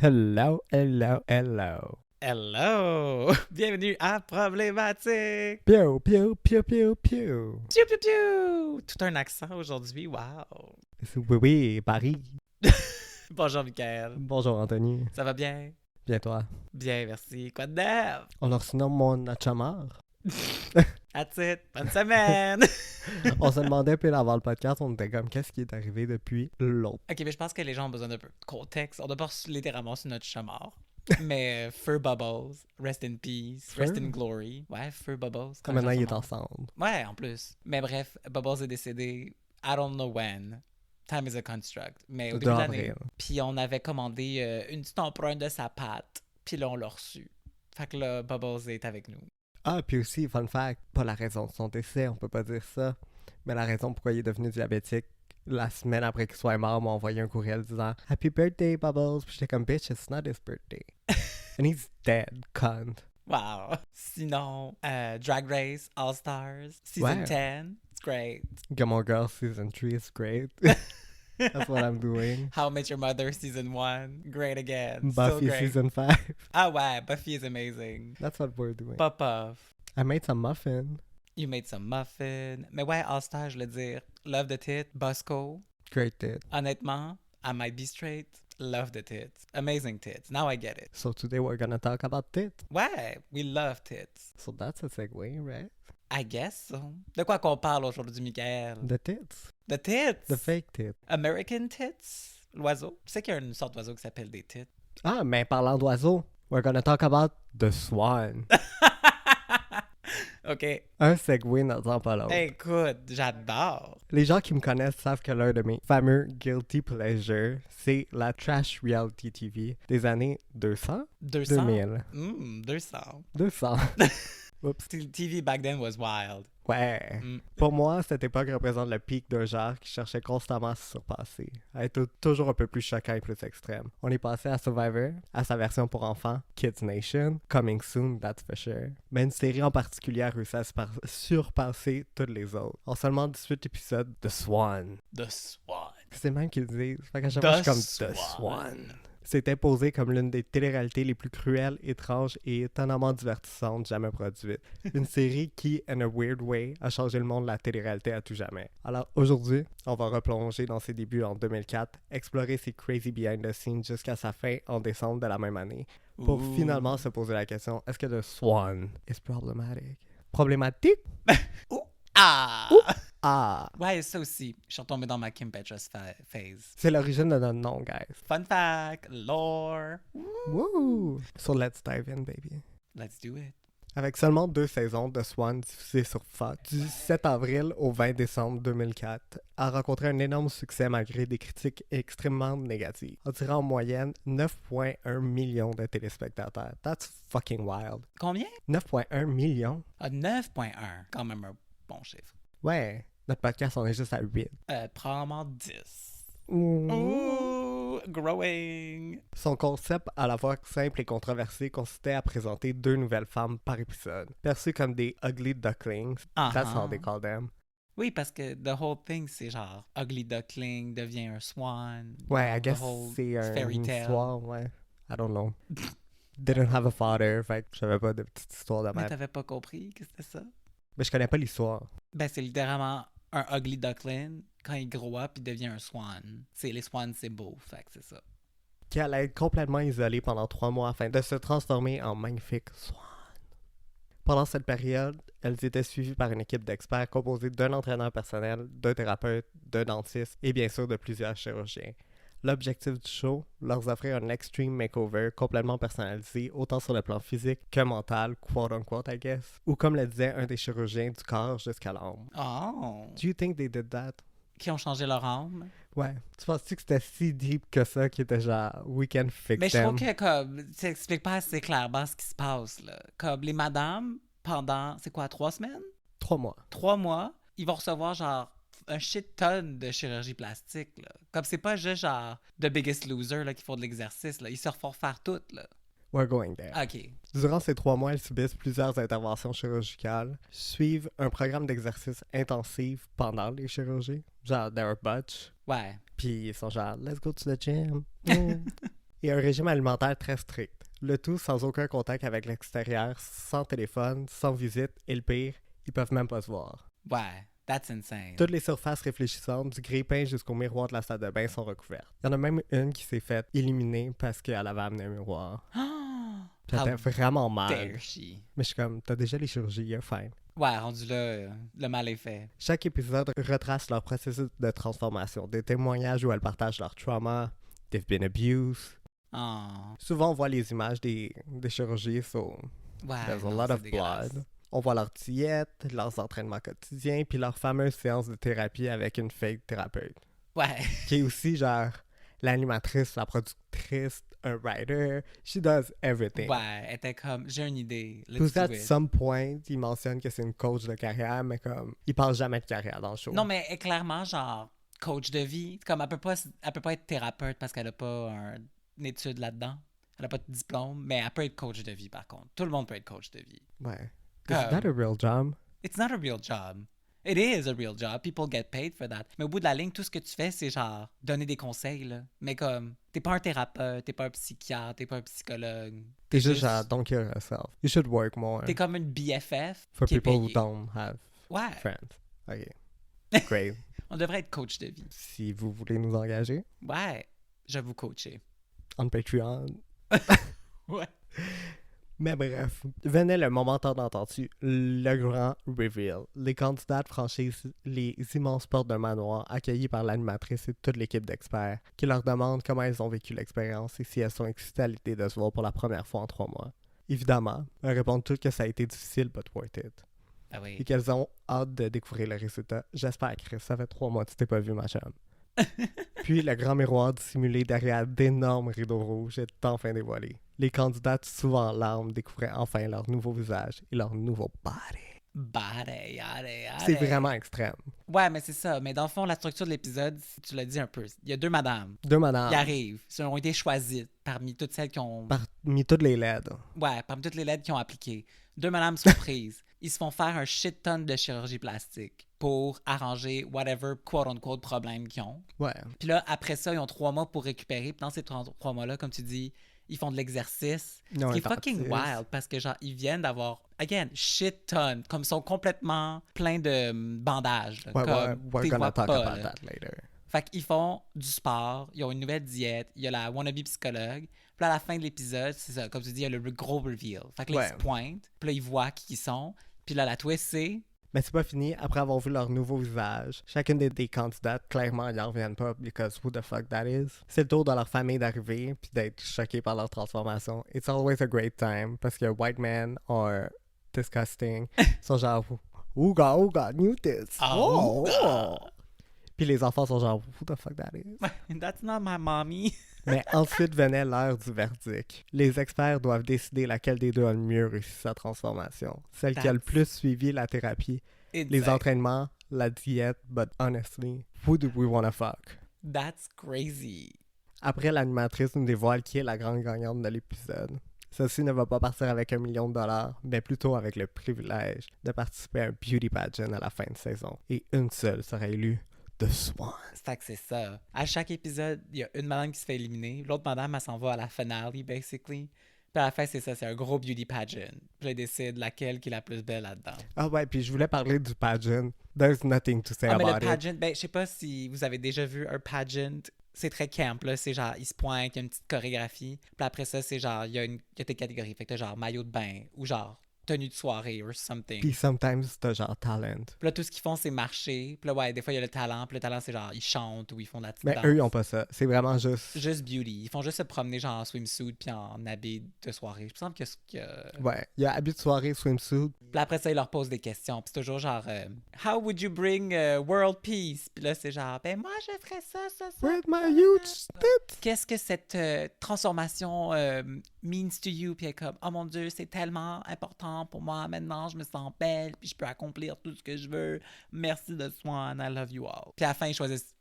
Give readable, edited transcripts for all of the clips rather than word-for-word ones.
Hello, hello, hello. Hello! Bienvenue à Problématique! Pew, pew, pew, pew, pew. Piu piu piu! Tout un accent aujourd'hui, wow! Oui, oui, Paris. Bonjour Michael, Bonjour, Anthony. ça va bien? Bien toi. Bien, merci. Quoi de neuf? On a reçu mon chamar. That's it, bonne semaine! On se demandait, puis avant le podcast, on était comme, qu'est-ce qui est arrivé depuis l'autre? Ok, mais je pense que les gens ont besoin d'un peu de contexte. On n'a pas reçu littéralement sur notre chamard. Mais Fur Bubbles, rest in peace, rest in glory. Ouais, Fur Bubbles. comme Maintenant, la il est chanson. ensemble. Ouais, en plus. Mais bref, Bubbles est décédé, I don't know when. Time is a construct. Mais au début de l'année. D'avril. Puis on avait commandé une petite empreinte de sa patte. Puis là, on l'a reçu. Fait que là, Bubbles est avec nous. Ah, puis aussi, fun fact, pas la raison de son décès, on peut pas dire ça, mais la raison pourquoi il est devenu diabétique. La semaine après qu'il soit mort, m'a envoyé un courriel disant Happy birthday, Bubbles. Puis j'étais comme, bitch, it's not his birthday. And he's dead, cunt. Wow. Sinon, Drag Race All Stars, Season Ouais. 10. It's great. Gilmore Girls Season 3 is great. That's what I'm doing. How I Met Your Mother Season 1. Great again. Still Buffy great. Season 5. Ah ouais, Buffy is amazing. That's what we're doing. Pop off. I made some muffin. You made some muffin. Mais ouais, All Stars, je voulais dire. Love the tit. Bosco. Great tit. Honnêtement, I might be straight. Love the tits. Amazing tits. Now I get it. So today we're gonna talk about tits. Ouais, we love tits. So that's a segue, right? I guess so. De quoi qu'on parle aujourd'hui, Michael? The tits. The tits. The fake tits. American tits. L'oiseau. Tu sais qu'il y a une sorte d'oiseau qui s'appelle des tits. Ah, mais parlant d'oiseaux, we're gonna talk about the swan. OK. Un segue n'attend pas l'autre. Écoute, j'adore. Les gens qui me connaissent savent que l'un de mes fameux guilty pleasures, c'est la trash reality TV des années 200? 200. 2000. 200. 200. Oups. TV back then was wild. Ouais. Mm. Pour moi, cette époque représente le pic d'un genre qui cherchait constamment à se surpasser, à être toujours un peu plus choquant et plus extrême. On est passé à Survivor, à sa version pour enfants, Kids Nation, Coming Soon, that's for sure. Mais une série en particulier a réussi à surpasser toutes les autres. En seulement 18 épisodes, The Swan. The Swan. C'est même qu'ils le disent. Fait qu'à chaque fois, je suis comme The Swan. C'est imposé comme l'une des téléréalités les plus cruelles, étranges et étonnamment divertissantes jamais produites. Une série qui, in a weird way, a changé le monde de la téléréalité à tout jamais. Alors aujourd'hui, on va replonger dans ses débuts en 2004, explorer ses crazy behind the scenes jusqu'à sa fin en décembre de la même année, pour Ooh. finalement se poser la question, est-ce que The Swan is problematic? Problématique? Ah! Ah! Ouais, ça aussi. Je suis retombé dans ma Kim Petras phase. C'est l'origine de notre nom, guys. Fun fact, lore. Woo! So let's dive in, baby. Let's do it. Avec seulement 2 saisons de Swan diffusées sur Fox, du 7 avril au 20 décembre 2004, a rencontré un énorme succès malgré des critiques extrêmement négatives, attirant en moyenne 9,1 millions de téléspectateurs. That's fucking wild. Combien? 9,1 millions? Ah, 9.1. Quand même un bon chiffre. Ouais, notre podcast, on est juste à 8. Probablement 10. Ouh. Ooh, growing. Son concept, à la fois simple et controversé, consistait à présenter 2 nouvelles femmes par épisode, perçues comme des ugly ducklings. That's how they call them. Oui, parce que the whole thing, c'est genre Ugly Duckling devient un swan. Ouais, I The guess whole c'est fairy une tale. histoire, ouais. I don't know. Didn't have a father, fait que j'avais pas de petite histoire de Mais merde. t'avais pas compris que c'était ça? Mais je connais pas l'histoire. Ben, c'est littéralement un Ugly Duckling. Quand il grow up, il devient un swan. Les swans, c'est beau, fait que c'est ça. Qui allait être complètement isolée pendant 3 mois afin de se transformer en magnifique swan. Pendant cette période, elles étaient suivies par une équipe d'experts composée d'un entraîneur personnel, d'un thérapeute, d'un dentiste et bien sûr de plusieurs chirurgiens. L'objectif du show, leur offrir un extreme makeover complètement personnalisé, autant sur le plan physique que mental, quote-unquote, I guess. Ou comme le disait un des chirurgiens, du corps jusqu'à l'âme. Oh! Do you think they did that? Qui ont changé leur âme. Ouais. Tu penses-tu que c'était si deep que ça, qui était genre, we can fix Mais je trouve them? que, comme, tu expliques pas assez clairement ce qui se passe, là. Comme les madames, pendant, c'est quoi, 3 semaines? 3 mois. 3 mois, ils vont recevoir, genre, un shit tonne de chirurgie plastique, là. Comme c'est pas juste, genre, The Biggest Loser, là, qui font de l'exercice, là. Ils se refont faire tout, là. We're going there. OK. Durant ces 3 mois, elles subissent plusieurs interventions chirurgicales, suivent un programme d'exercice intensif pendant les chirurgies, genre their butch, Ouais. puis ils sont genre « let's go to the gym ». et un régime alimentaire très strict. Le tout sans aucun contact avec l'extérieur, sans téléphone, sans visite, et le pire, ils peuvent même pas se voir. Ouais, that's insane. Toutes les surfaces réfléchissantes, du grille-pain jusqu'au miroir de la salle de bain, sont recouvertes. Il y en a même une qui s'est faite éliminer parce qu'elle avait amené un miroir. Puis elle How était vraiment mal. dare she? Mais je suis comme, t'as déjà les chirurgies, you're fine. Ouais, rendu là, le mal est fait. Chaque épisode retrace leur processus de transformation, des témoignages où elles partagent leur trauma, they've been abused. Oh. Souvent, on voit les images des chirurgies, so Ouais, there's a non, lot c'est of dégueulasse. blood. On voit leur diète, leurs entraînements quotidiens, puis leur fameuse séance de thérapie avec une fake thérapeute. Ouais. Qui est aussi genre l'animatrice, la productrice, un writer. She does everything. Ouais, elle était comme, j'ai une idée, let's Puis do at it. some point, il mentionne que c'est une coach de carrière, mais comme, il parle jamais de carrière dans le show. Non, mais elle est clairement genre coach de vie. Comme elle peut pas être thérapeute parce qu'elle a pas une étude là-dedans. Elle a pas de diplôme, mais elle peut être coach de vie par contre. Tout le monde peut être coach de vie. Ouais. Is that a real job? It's not a real job. It is a real job. People get paid for that. Mais au bout de la ligne, tout ce que tu fais, c'est genre donner des conseils, là. Mais comme, t'es pas un thérapeute, t'es pas un psychiatre, t'es pas un psychologue. T'es juste genre, don't kill yourself. You should work more. T'es comme une BFF For qui est people who payée. don't have Ouais. friends. Ok. Great. On devrait être coach de vie. Si vous voulez nous engager, Ouais. Je vais vous coacher. on Patreon. Ouais. Mais bref, venait le moment tant entendu, le grand reveal. Les candidates franchissent les immenses portes d'un manoir accueillies par l'animatrice et toute l'équipe d'experts qui leur demandent comment elles ont vécu l'expérience et si elles sont excitées à l'idée de se voir pour la première fois en 3 mois. Évidemment, elles répondent toutes que ça a été difficile but worth it. Ah oui. Et qu'elles ont hâte de découvrir le résultat. J'espère, Chris, ça fait 3 mois que tu t'es pas vu, ma chum. Puis le grand miroir dissimulé derrière d'énormes rideaux rouges est enfin dévoilé. Les candidates, souvent en larmes, découvraient enfin leur nouveau visage et leur nouveau body. Bade, yade, yade. C'est vraiment extrême. Ouais, mais c'est ça. Mais dans le fond, la structure de l'épisode, tu l'as dit un peu. Il y a 2 madames Deux madames, qui arrivent. Elles ont été choisies parmi toutes celles qui ont... parmi toutes les LED. Ouais, parmi toutes les lettres qui ont appliqué. 2 madames sont prises. Ils se font faire un shit ton de chirurgie plastique pour arranger whatever quote-unquote problème qu'ils ont. Ouais. Puis là, après ça, ils ont 3 mois pour récupérer. Puis dans ces 3 mois-là, comme tu dis, ils font de l'exercice. Non, Ce qui est fucking wild parce que, genre, ils viennent d'avoir, again, shit ton. Comme ils sont complètement pleins de bandages. Là, Ouais, comme, we're t'es gonna vois talk pas, about là. that later. Fait qu'ils font du sport, ils ont une nouvelle diète, il y a la wannabe psychologue. Puis là, à la fin de l'épisode, c'est ça, comme tu dis, il y a le gros reveal. Fait que là, Ouais. ils se pointent, puis là, ils voient qui ils sont. Puis là, la twist, c'est... Mais c'est pas fini. Après avoir vu leur nouveau visage, chacune des candidates, clairement, ils en reviennent pas because who the fuck that is. C'est le tour de leur famille d'arriver puis d'être choqués par leur transformation. It's always a great time parce que white men are disgusting. Ils sont genre, ooga, new tits. Oh, ooga. Puis les enfants sont genre, who the fuck that is? That's not my mommy. Mais ensuite venait l'heure du verdict. Les experts doivent décider laquelle des deux a le mieux réussi sa transformation. Celle qui a le plus suivi la thérapie, les entraînements, la diète, but honestly, who do we wanna fuck? That's crazy. Après, l'animatrice nous dévoile qui est la grande gagnante de l'épisode. Celle-ci ne va pas partir avec $1 million, mais plutôt avec le privilège de participer à un beauty pageant à la fin de saison. Et une seule sera élue, The Swan. Fait que c'est ça. À chaque épisode, il y a une madame qui se fait éliminer. L'autre madame, elle s'en va à la finale, basically. Puis à la fin, c'est ça, c'est un gros beauty pageant. Puis elle décide laquelle qui est la plus belle là-dedans. Ah ouais, puis je voulais parler du pageant. There's nothing to say Ah, mais about le it. pageant, ben, je sais pas si vous avez déjà vu un pageant. C'est très camp, là. C'est genre, il se pointe, il y a une petite chorégraphie. Puis après ça, c'est genre, il y a tes catégories. Fait que t'as genre maillot de bain ou genre tenue de soirée or something. Puis sometimes, t'as genre talent. Puis là, tout ce qu'ils font, c'est marcher. Puis là, ouais, des fois, il y a le talent. Puis le talent, c'est genre, ils chantent ou ils font de la petite Mais danse. eux, ils ont pas ça. C'est vraiment juste... Juste beauty. Ils font juste se promener genre en swimsuit puis en habit de soirée. Je me semble que... Ouais, il y a habit de soirée, swimsuit. Puis après ça, ils leur posent des questions. Puis c'est toujours genre How would you bring world peace? Puis là, c'est genre ben moi, je ferais ça. With my huge tits. Qu'est-ce que cette transformation means to you? Puis elle est comme oh mon Dieu, c'est tellement important pour moi. Maintenant, je me sens belle. Puis je peux accomplir tout ce que je veux. Merci de Swan. I love you all. Puis à la fin, ils choisissent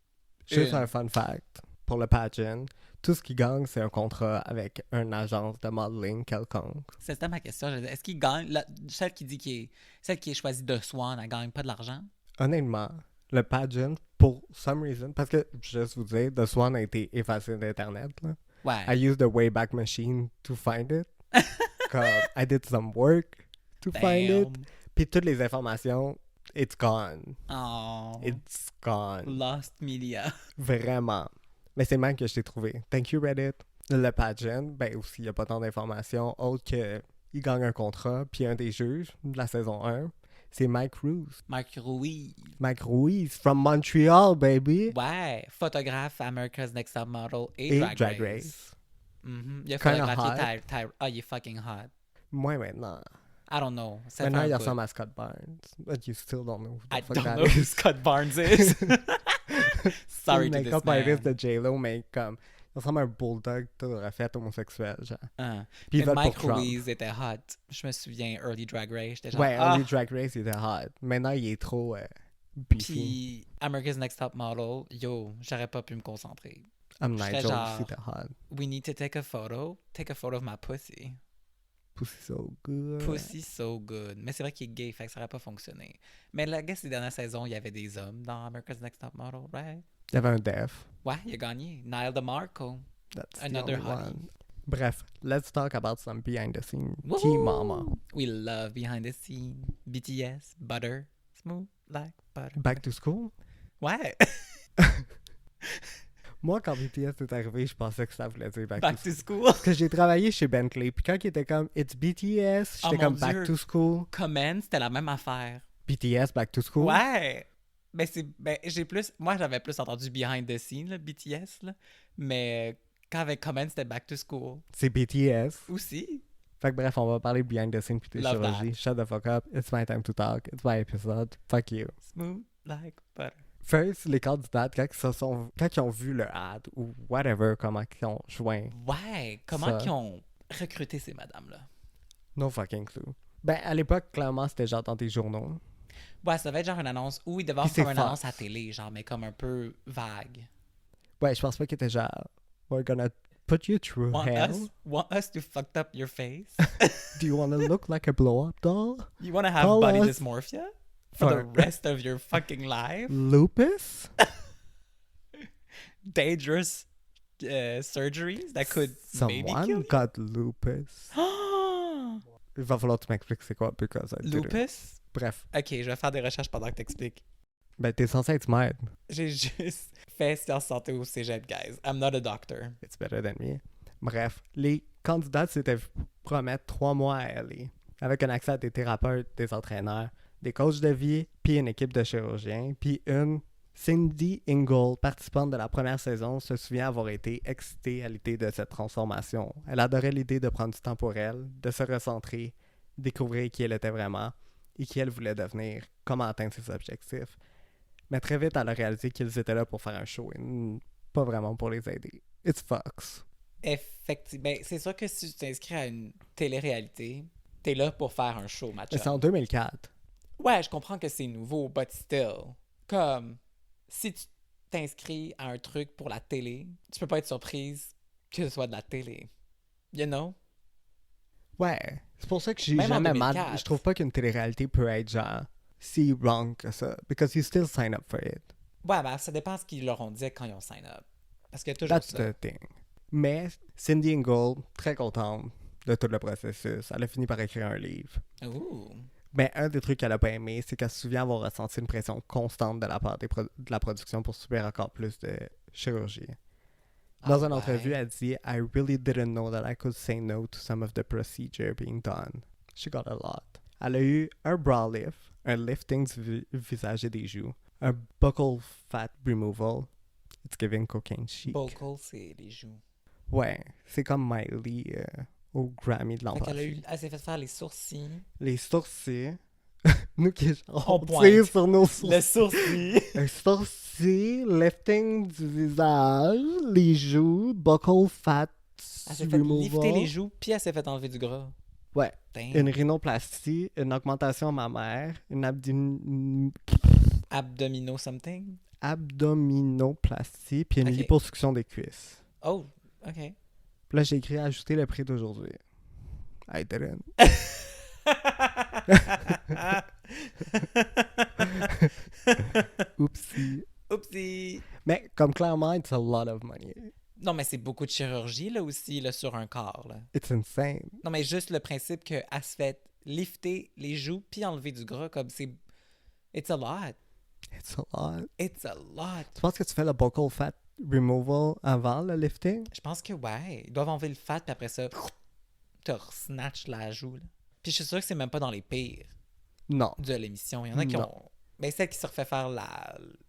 Juste une. un fun fact pour le pageant. Tout ce qu'ils gagnent, c'est un contrat avec une agence de modeling quelconque. C'était ma question. Je disais, est-ce qu'il gagne celle qui est choisie de Swan, elle gagne pas de l'argent? Honnêtement, le pageant, pour some reason, parce que, juste vous dire, The Swan a été effacé d'Internet, là. Ouais. I used the Wayback Machine to find it. Comme, I did some work to find it. Damn. Puis toutes les informations, it's gone. Oh. It's gone. Lost media. Vraiment. Mais c'est le même que je t'ai trouvé. Thank you, Reddit. Le pageant, ben aussi, il n'y a pas tant d'informations autre que il gagne un contrat, puis un des juges de la saison 1, c'est Mike Ruiz. Mike Ruiz. Mike Ruiz, from Montreal, baby. Ouais. Photographe America's Next Top Model et Drag Race. Mhm. Il a Kinda photographié Tyra. Ah, il est fucking hot. Moi, maintenant. I don't know. Ça Maintenant, fait un il bout. ressemble à Scott Barnes. But you still don't know who the I fuck don't that know who is. Scott Barnes is. Sorry to Le this make-up man. artist de J-Lo, mais comme... Il ressemble à un bulldog tout refait homosexuel, genre. Hein. Puis il Mais vote Mike pour Trump. Ruiz était hot. Je me souviens, Early Drag Race, j'étais genre... Ouais, ah! Early Drag Race, il était hot. Maintenant, il est trop beefy. Puis America's Next Top Model, yo, j'aurais pas pu me concentrer. I'm j'étais Nigel, genre- c'était hot. We need to take a photo. Take a photo of my pussy. Pussy so good. Pussy so good. Mais c'est vrai qu'il est gay, fait que ça aurait pas fonctionné. Mais la guess, ces dernières saisons, il y avait des hommes dans America's Next Top Model, right? Il y avait un def. Ouais, il a gagné. Niall DeMarco. That's Another the only hottie. one. Bref, let's talk about some behind the scenes. Woohoo! Tea Mama. We love behind the scenes. BTS, butter, smooth like butter. Back to school? Ouais. Moi, quand BTS est arrivé, je pensais que ça voulait dire Back, Back to to School. school. Parce que j'ai travaillé chez Bentley, puis quand il était comme It's BTS, Oh j'étais mon comme Dieu. Back to School. Comment, c'était la même affaire. BTS, Back to School. Ouais. J'ai plus. Moi, j'avais plus entendu behind the scenes, là, BTS, là. Mais quand avec Comment, c'était back to school. C'est BTS. Aussi. Fait que bref, on va parler behind the scenes puis des Love chirurgies. Shut the fuck up. It's my time to talk. It's my episode. Fuck you. Smooth like butter. First, les candidates, quand ils ont vu le ad ou whatever, comment ils ont joint, Ouais. Comment Ça. qu'ils ont recruté ces madames-là? no fucking clue. Ben, à l'époque, clairement, c'était genre dans des journaux. Ouais, ça devait être genre une annonce. Ou ils devaient Puis faire c'est une annonce false. à télé, genre, mais comme un peu vague. Ouais, je pense pas qu'ils étaient genre We're gonna put you through hell. Want us to fuck up your face? Do you wanna look like a blow-up doll? You wanna have Call body us. dysmorphia? For the rest of your fucking life? Lupus? Dangerous surgeries that could maybe kill Someone you? got lupus. Il va falloir que tu m'expliques c'est quoi, because I didn't. Lupus? Bref, Ok, je vais faire des recherches pendant que t'expliques. ben t'es censé être maître. J'ai juste fait sciences santé au cégep, guys. I'm not a doctor. It's better than me. Bref, les candidats s'étaient promettre 3 mois à LA, avec un accès à des thérapeutes, des entraîneurs, des coachs de vie, puis une équipe de chirurgiens, puis une Cindy Ingold, participante de la première saison, se souvient avoir été excitée à l'idée de cette transformation. Elle adorait l'idée de prendre du temps pour elle, de se recentrer, découvrir qui elle était vraiment et qui elle voulait devenir, comment atteindre ses objectifs. Mais très vite, elle a réalisé qu'ils étaient là pour faire un show et pas vraiment pour les aider. It's Fox. Effectivement. Ben, c'est sûr que si tu t'inscris à une télé-réalité, t'es là pour faire un show, match. Mais c'est en 2004. Ouais, je comprends que c'est nouveau, but still. Comme, si tu t'inscris à un truc pour la télé, tu peux pas être surprise que ce soit de la télé. You know? Ouais, c'est pour ça que j'ai Même en jamais mal. 2004. Je trouve pas qu'une télé-réalité peut être genre si wrong que ça. Because you still sign up for it. Ouais, ben ça dépend ce qu'ils leur ont dit quand ils ont sign up. Parce qu'il y a toujours That's ça. the thing. Mais Cindy Ingold, très contente de tout le processus. Elle a fini par écrire un livre. Ouh. Mais un des trucs qu'elle a pas aimé, c'est qu'elle se souvient avoir ressenti une pression constante de la part de la production pour subir encore plus de chirurgie. Dans Ah une ouais. entrevue, elle dit I really didn't know that I could say no to some of the procedure being done. She got a lot. Elle a eu un brow lift, un lifting du visage et des joues, un buccal fat removal. It's giving cocaine chic. Vocal, c'est les joues. Ouais, c'est comme Miley au Grammy de l'an Fait qu'elle passé. elle s'est fait faire les sourcils. Les sourcils. Nous qui On on pointe. tire sur nos sourcils. Le sourcil. Un sourcil, lifting du visage, les joues, buccal fat Elle s'est fait removal. lifter les joues, puis elle s'est fait enlever du gras. Ouais. Damn. Une rhinoplastie, une augmentation mammaire, une Abdominaux something. abdominoplastie, puis une Ok. liposuction des cuisses. Oh, ok. Puis là, j'ai écrit ajouter le prix d'aujourd'hui. I didn't. Oupsie. Oupsie. Mais comme clairement, it's a lot of money. Non, mais c'est beaucoup de chirurgie, là, aussi, là, sur un corps, là. It's insane. Non, mais juste le principe qu'elle se fait lifter les joues puis enlever du gras, comme c'est... It's a lot. It's a lot. It's a lot. Tu penses que tu fais le buccal fat removal avant le lifting? Je pense que, ouais, ils doivent enlever le fat, puis après ça, te snatch la joue, là. Puis je suis sûr que c'est même pas dans les pires Non. de l'émission. Il y en a qui Non. ont... Ben, celle qui se refait faire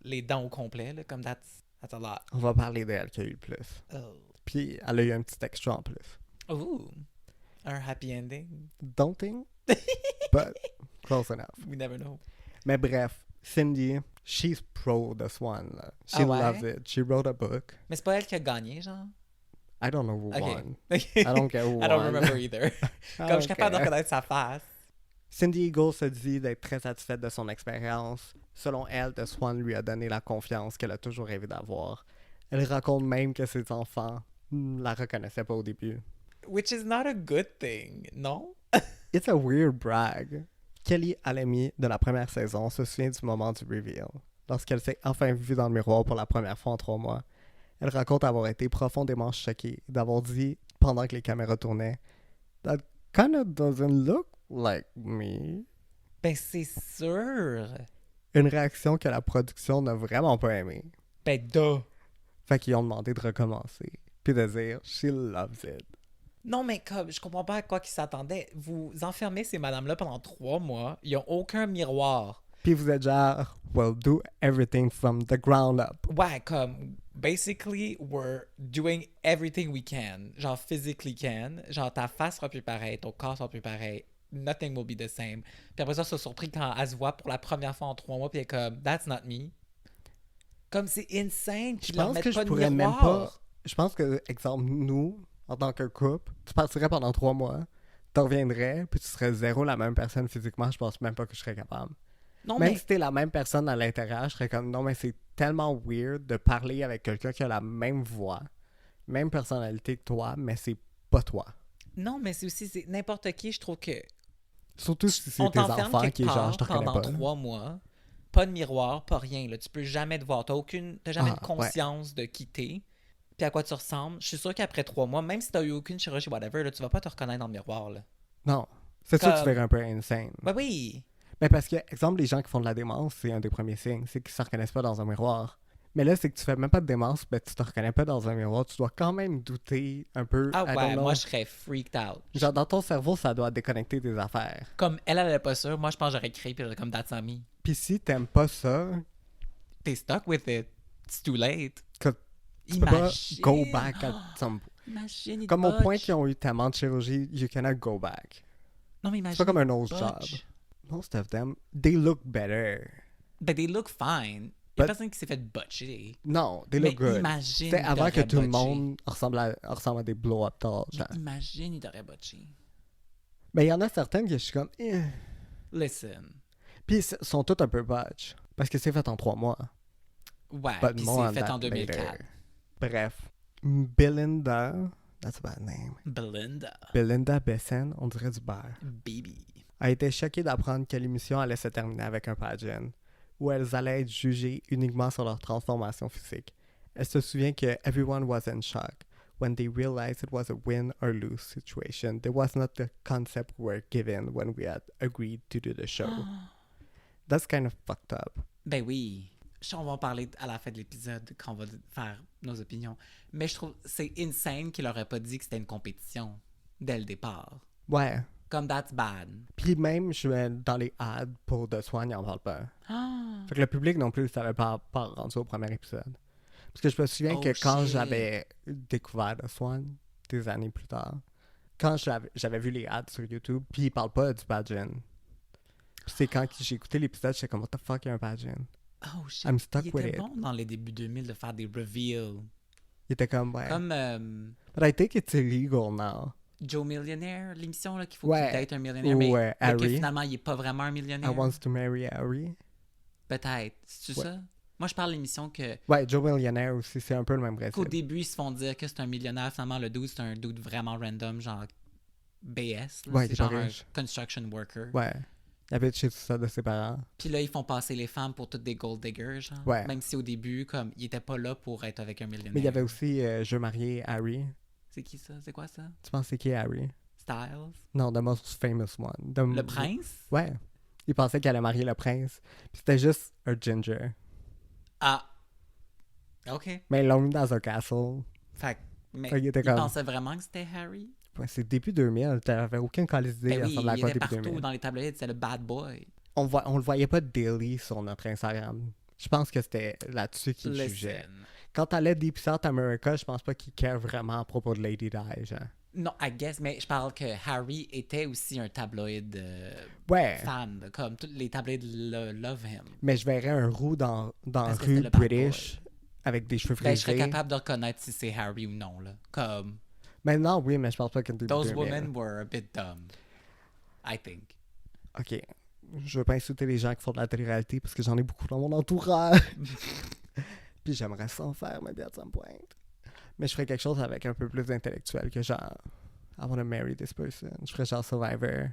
les dents au complet, là, comme that's a lot. On va parler d'elle qui a eu le plus. Oh. Puis elle a eu un petit extra en plus. Ooh. Un happy ending. Don't think, but close enough. We never know. Mais bref, Cindy, she's pro the Swan. Là. She Ah ouais? loves it. She wrote a book. Mais c'est pas elle qui a gagné, genre? I don't know who Ok. won. Ok. I don't care who I don't won. remember either. I Comme je don't suis capable de care. reconnaître sa face. Cindy Eagle se dit d'être très satisfaite de son expérience. Selon elle, The Swan lui a donné la confiance qu'elle a toujours rêvé d'avoir. Elle raconte même que ses enfants la reconnaissaient pas au début. Which is not a good thing, non? It's a weird brag. Kelly Alemi de la première saison se souvient du moment du reveal. Lorsqu'elle s'est enfin vue dans le miroir pour la première fois en 3 mois, elle raconte avoir été profondément choquée d'avoir dit, pendant que les caméras tournaient, "That kinda doesn't look like me." Ben, c'est sûr. Une réaction que la production n'a vraiment pas aimée. Ben, duh. Fait qu'ils ont demandé de recommencer, puis de dire "She loves it." Non, mais comme, je comprends pas à quoi qu'ils s'attendaient. Vous enfermez ces madames-là pendant 3 mois. Ils ont aucun miroir. Puis vous êtes genre "We'll do everything from the ground up." Ouais, comme, basically, we're doing everything we can. Genre, physically can. Genre, ta face sera plus pareille, ton corps sera plus pareil. Nothing will be the same. Puis après ça, ils sont surpris quand elle se voit pour la première fois en 3 mois, puis elle est comme, that's not me. Comme, c'est insane qu'ils leur pense mettent que je pas de pourrais même miroir. pas. Je pense que, exemple, nous, en tant que couple, tu partirais pendant 3 mois, tu reviendrais, puis tu serais zéro la même personne physiquement. Je pense même pas que je serais capable. Non, Même mais si t'es la même personne à l'intérieur, je serais comme non, mais c'est tellement weird de parler avec quelqu'un qui a la même voix, même personnalité que toi, mais c'est pas toi. non, mais c'est aussi, c'est n'importe qui, je trouve que Surtout si c'est on tes t'enferme enfants quelque qui est genre, part je te reconnais pendant pas. 3 mois, pas de miroir, pas rien, là. Tu peux jamais te voir, t'as jamais Ah, de conscience de qui t'es, puis à quoi tu ressembles. Je suis sûr qu'après 3 mois, même si t'as eu aucune chirurgie, whatever, là, tu vas pas te reconnaître dans le miroir, là. Non. C'est sûr que tu Comme- verrais un peu insane. Ben oui! Mais parce que, exemple, les gens qui font de la démence, c'est un des premiers signes, c'est qu'ils se reconnaissent pas dans un miroir. Mais là, c'est que tu fais même pas de démence, ben tu te reconnais pas dans un miroir, tu dois quand même douter un peu. Ah I don't ouais, know. moi je serais freaked out. Genre, dans ton cerveau, ça doit déconnecter des affaires. Comme elle est pas sûre, moi je pense que j'aurais crié, puis j'aurais comme that's on me. Puis si t'aimes pas ça, T'es stuck with it. It's too late. que tu peux pas Imagine! go back at some Imagine, il Comme au point botch. qu'ils ont eu tellement de chirurgie, you cannot go back. Non, mais imagine. C'est pas comme un nose botch. job. Most of them, they look better. Ben, they look fine. Il y But- a personne qui s'est fait botcher. Non, they Mais look good. imagine. C'est il avant que t'aurait tout le botché. monde ressemble à des blow-up dolls. Mais genre. imagine, il t'aurait botché. Mais il y en a certaines que je suis comme... Listen. Puis ils sont toutes un peu botch. Parce que c'est fait en 3 mois. Ouais, But puis more on c'est fait that en 2004. later. Bref. Belinda... That's a bad name. Belinda. Belinda Bessen, on dirait du beurre, Baby. a été choquée d'apprendre que l'émission allait se terminer avec un pageant, où elles allaient être jugées uniquement sur leur transformation physique. Elle se souvient que everyone was in shock when they realized it was a win or lose situation. There was not the concept we were given when we had agreed to do the show. That's kind of fucked up. Ben oui. On va en parler à la fin de l'épisode quand on va faire nos opinions. Mais je trouve c'est insane qu'il aurait pas dit que c'était une compétition dès le départ. Ouais. Comme that's bad. Puis même, je vais dans les ads pour The Swan, ils en parlent pas. Ah. Fait que le public non plus ne savait pas rendu au premier épisode. Parce que je me souviens Oh, que quand shit. j'avais découvert The Swan, des années plus tard, quand j'avais vu les ads sur YouTube, puis ils parlent pas du pageant. Puis c'est quand j'ai écouté l'épisode, j'étais comme, what the fuck, il y a un pageant. Oh shit. I'm stuck Il with était it. bon dans les débuts 2000 de faire des reveals. Il était comme, ouais. Comme But I think it's illegal now. Joe Millionaire, l'émission là qu'il faut Ouais. qu'il date un millionnaire, Ou mais que Harry. finalement il est pas vraiment un I millionnaire. want to marry Harry. Peut-être. C'est Ouais. ça? Moi je parle de l'émission que Ouais, Joe Millionaire aussi, c'est un peu le même qu'au principe. début ils se font dire que c'est un millionnaire, finalement le dude c'est un dude vraiment random, genre BS. là. Ouais, il C'est est pas genre un riche. construction worker. Ouais. Il habite chez ça de ses parents. Puis là, ils font passer les femmes pour toutes des gold diggers, genre. Ouais. Même si au début, comme, ils étaient pas là pour être avec un millionnaire. Mais il y avait aussi Je veux marier Harry. C'est qui ça? C'est quoi ça? Tu penses c'est qui Harry? Styles? Non, the most famous one. Le prince? Ouais. Il pensait qu'elle allait marier le prince. Puis c'était juste un ginger. Ah. OK. Mais ils l'ont mis dans un castle. Fait que, mais Fait qu'il était il comme- pensait vraiment que c'était Harry? Ouais, c'est début 2000. T'avais aucune calice d'idée. Ben Elle oui, ressemblait à il quoi était début partout 2000. dans les tabloïds, c'était le bad boy. On le voyait pas daily sur notre Instagram. Je pense que c'était là-dessus qu'il jugeait. Listen. Quand t'allais Deep South America, je pense pas qu'il care vraiment à propos de Lady Di, genre. Non, I guess, mais je parle que Harry était aussi un tabloïd Ouais. fan. Comme tous les tabloïds love him. Mais je verrais un roux dans Parce que rue c'était le bad British avec des cheveux Ben, je serais frisés. capable de reconnaître si c'est Harry ou non, là. Comme, Maintenant, oui, mais je pense pas que début those 2000. women were a bit dumb. I think. Ok. Je veux pas insulter les gens qui font de la télé-réalité parce que j'en ai beaucoup dans mon entourage. Puis j'aimerais ça en faire, maybe at some point. Mais je ferais quelque chose avec un peu plus intellectuel que genre I wanna marry this person. Je ferais genre Survivor.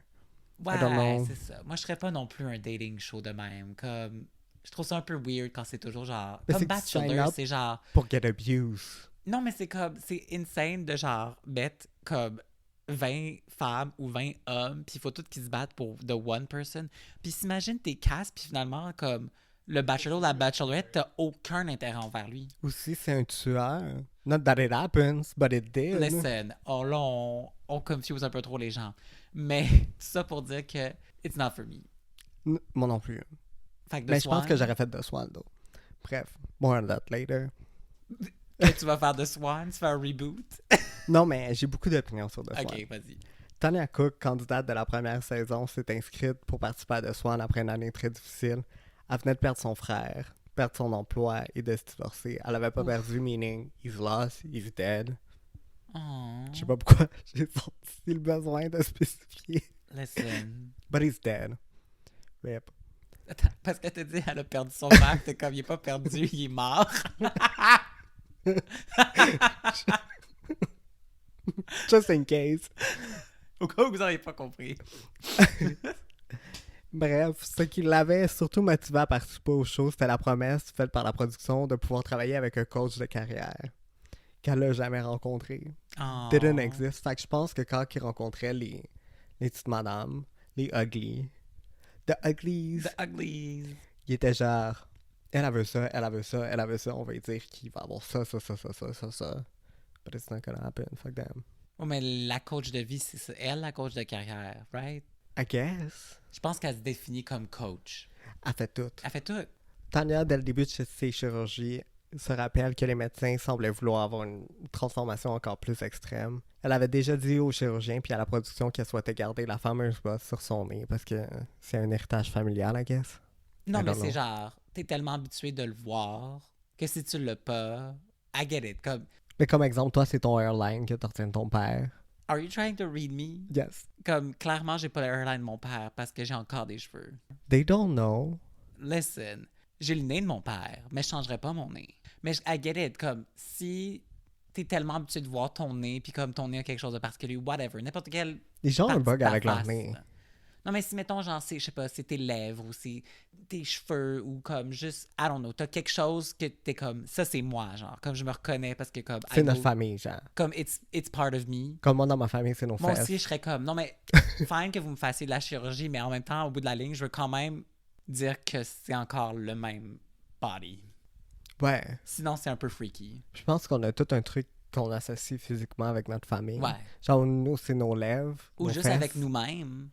I don't Ouais, know. c'est ça. Moi, je serais pas non plus un dating show de même. Comme, je trouve ça un peu weird quand c'est toujours genre. Mais Comme c'est que tu sign Bachelor, up. c'est genre. Pour get abuse. Non, mais c'est comme. C'est insane de genre mettre comme 20 femmes ou 20 hommes, puis il faut tous qu'ils se battent pour the one person. Puis s'imagine tes castes, puis finalement, comme. Le bachelor, la bachelorette, t'as aucun intérêt envers lui. Aussi, c'est un tueur. Not that it happens, but it did. Listen, oh là, on confuse un peu trop les gens. Mais tout ça pour dire que it's not for me. Moi non plus. Fait que Mais The je pense Swan, que j'aurais fait The Swan, though. Bref, more on that later. que tu vas faire The Swan, tu fais un reboot. Non, mais j'ai beaucoup d'opinions sur The Swan. Ok, vas-y. Tanya Cook, candidate de la première saison, s'est inscrite pour participer à The Swan après une année très difficile. Elle venait de perdre son frère, perdre son emploi et de se divorcer. Elle avait pas Ouf. perdu, meaning he's lost, he's dead. Oh, Je sais pas pourquoi j'ai senti le besoin de spécifier. listen. But he's dead. Rip. Attends, parce que t'as dit elle a perdu son père, t'es comme il est pas perdu, il est mort. Just in case. Au cas où vous n'avez pas compris. Bref, ce qui l'avait surtout motivé à participer au show, c'était la promesse faite par la production de pouvoir travailler avec un coach de carrière qu'elle n'a jamais rencontré. Oh. Didn't exist. Fait que je pense que quand il rencontrait les petites madames, les ugly, the uglies, The Uglies. il était genre, elle veut ça, elle veut ça, elle veut ça, on va lui dire qu'il va avoir ça. But it's not gonna happen, fuck them. Oh, mais la coach de vie, c'est ça. Elle, la coach de carrière, right? I guess. Je pense qu'elle se définit comme coach. Elle fait tout. Elle fait tout. Tanya, dès le début de ses chirurgies, se rappelle que les médecins semblaient vouloir avoir une transformation encore plus extrême. Elle avait déjà dit aux chirurgiens puis à la production qu'elle souhaitait garder la fameuse bosse sur son nez parce que c'est un héritage familial, I guess. Non, I mais don't c'est know. genre, t'es tellement habitué de le voir que si tu l'as pas, I get it. Comme, Mais comme exemple, toi, c'est ton hairline que t'en retiens de ton père. are you trying to read me? Yes. Comme, clairement, j'ai pas le hairline de mon père parce que j'ai encore des cheveux. They don't know. Listen, j'ai le nez de mon père, mais je changerais pas mon nez. Mais I get it. Comme, si t'es tellement habitué de voir ton nez, puis comme ton nez a quelque chose de particulier, whatever, n'importe quel Les gens ont un partie bug de ta avec leur face, nez. là. Non, mais si, mettons, genre, c'est, je sais pas, c'est tes lèvres ou c'est tes cheveux ou comme juste, I don't know, t'as quelque chose que t'es comme, ça c'est moi, genre, comme je me reconnais parce que comme, C'est I notre know- famille, genre. comme it's part of me. Comme moi, dans ma famille, c'est nos Moi fesses. aussi, je serais comme, non, mais fine que vous me fassiez de la chirurgie, mais en même temps, au bout de la ligne, je veux quand même dire que c'est encore le même body. Ouais. Sinon, c'est un peu freaky. Je pense qu'on a tout un truc qu'on associe physiquement avec notre famille. Ouais. Genre, nous, c'est nos lèvres. Ou nos juste fesses. avec nous-mêmes.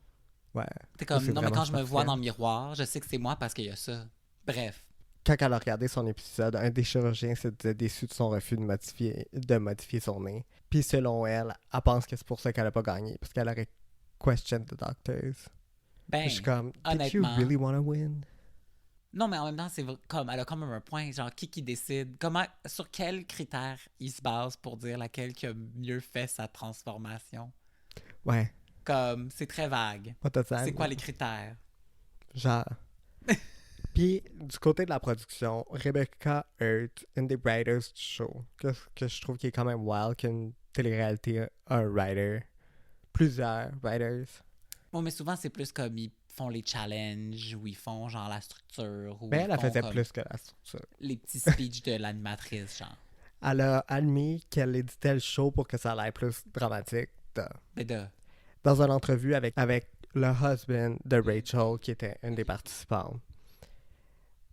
Ouais. T'es comme, c'est non, mais vraiment quand je me vois superficiel. dans le miroir, je sais que c'est moi parce qu'il y a ça. Bref. Quand elle a regardé son épisode, un des chirurgiens s'était déçu de son refus de modifier son nez. Puis selon elle, elle pense que c'est pour ça qu'elle a pas gagné, parce qu'elle aurait questioned the doctors. Ben, Puis je suis comme, did you honnêtement. really want to win? non, mais en même temps, comme, elle a quand même un point. Genre, qui décide? Sur quels critères il se base pour dire laquelle qui a mieux fait sa transformation? Ouais. Comme, c'est très vague. What does that C'est quoi mean? les critères? Genre. Puis du côté de la production, Rebecca Hurt, une des writers du show, que je trouve qui est quand même wild qu'une télé-réalité a un writer. Plusieurs writers. Bon, mais souvent, c'est plus comme, ils font les challenges, où ils font genre la structure, où Mais ils elle font faisait comme plus que la structure. les petits speeches de l'animatrice, genre. Elle a admis qu'elle éditait le show pour que ça ait l'air plus dramatique. Mais Dans une entrevue avec le husband de Rachel, qui était une des participantes.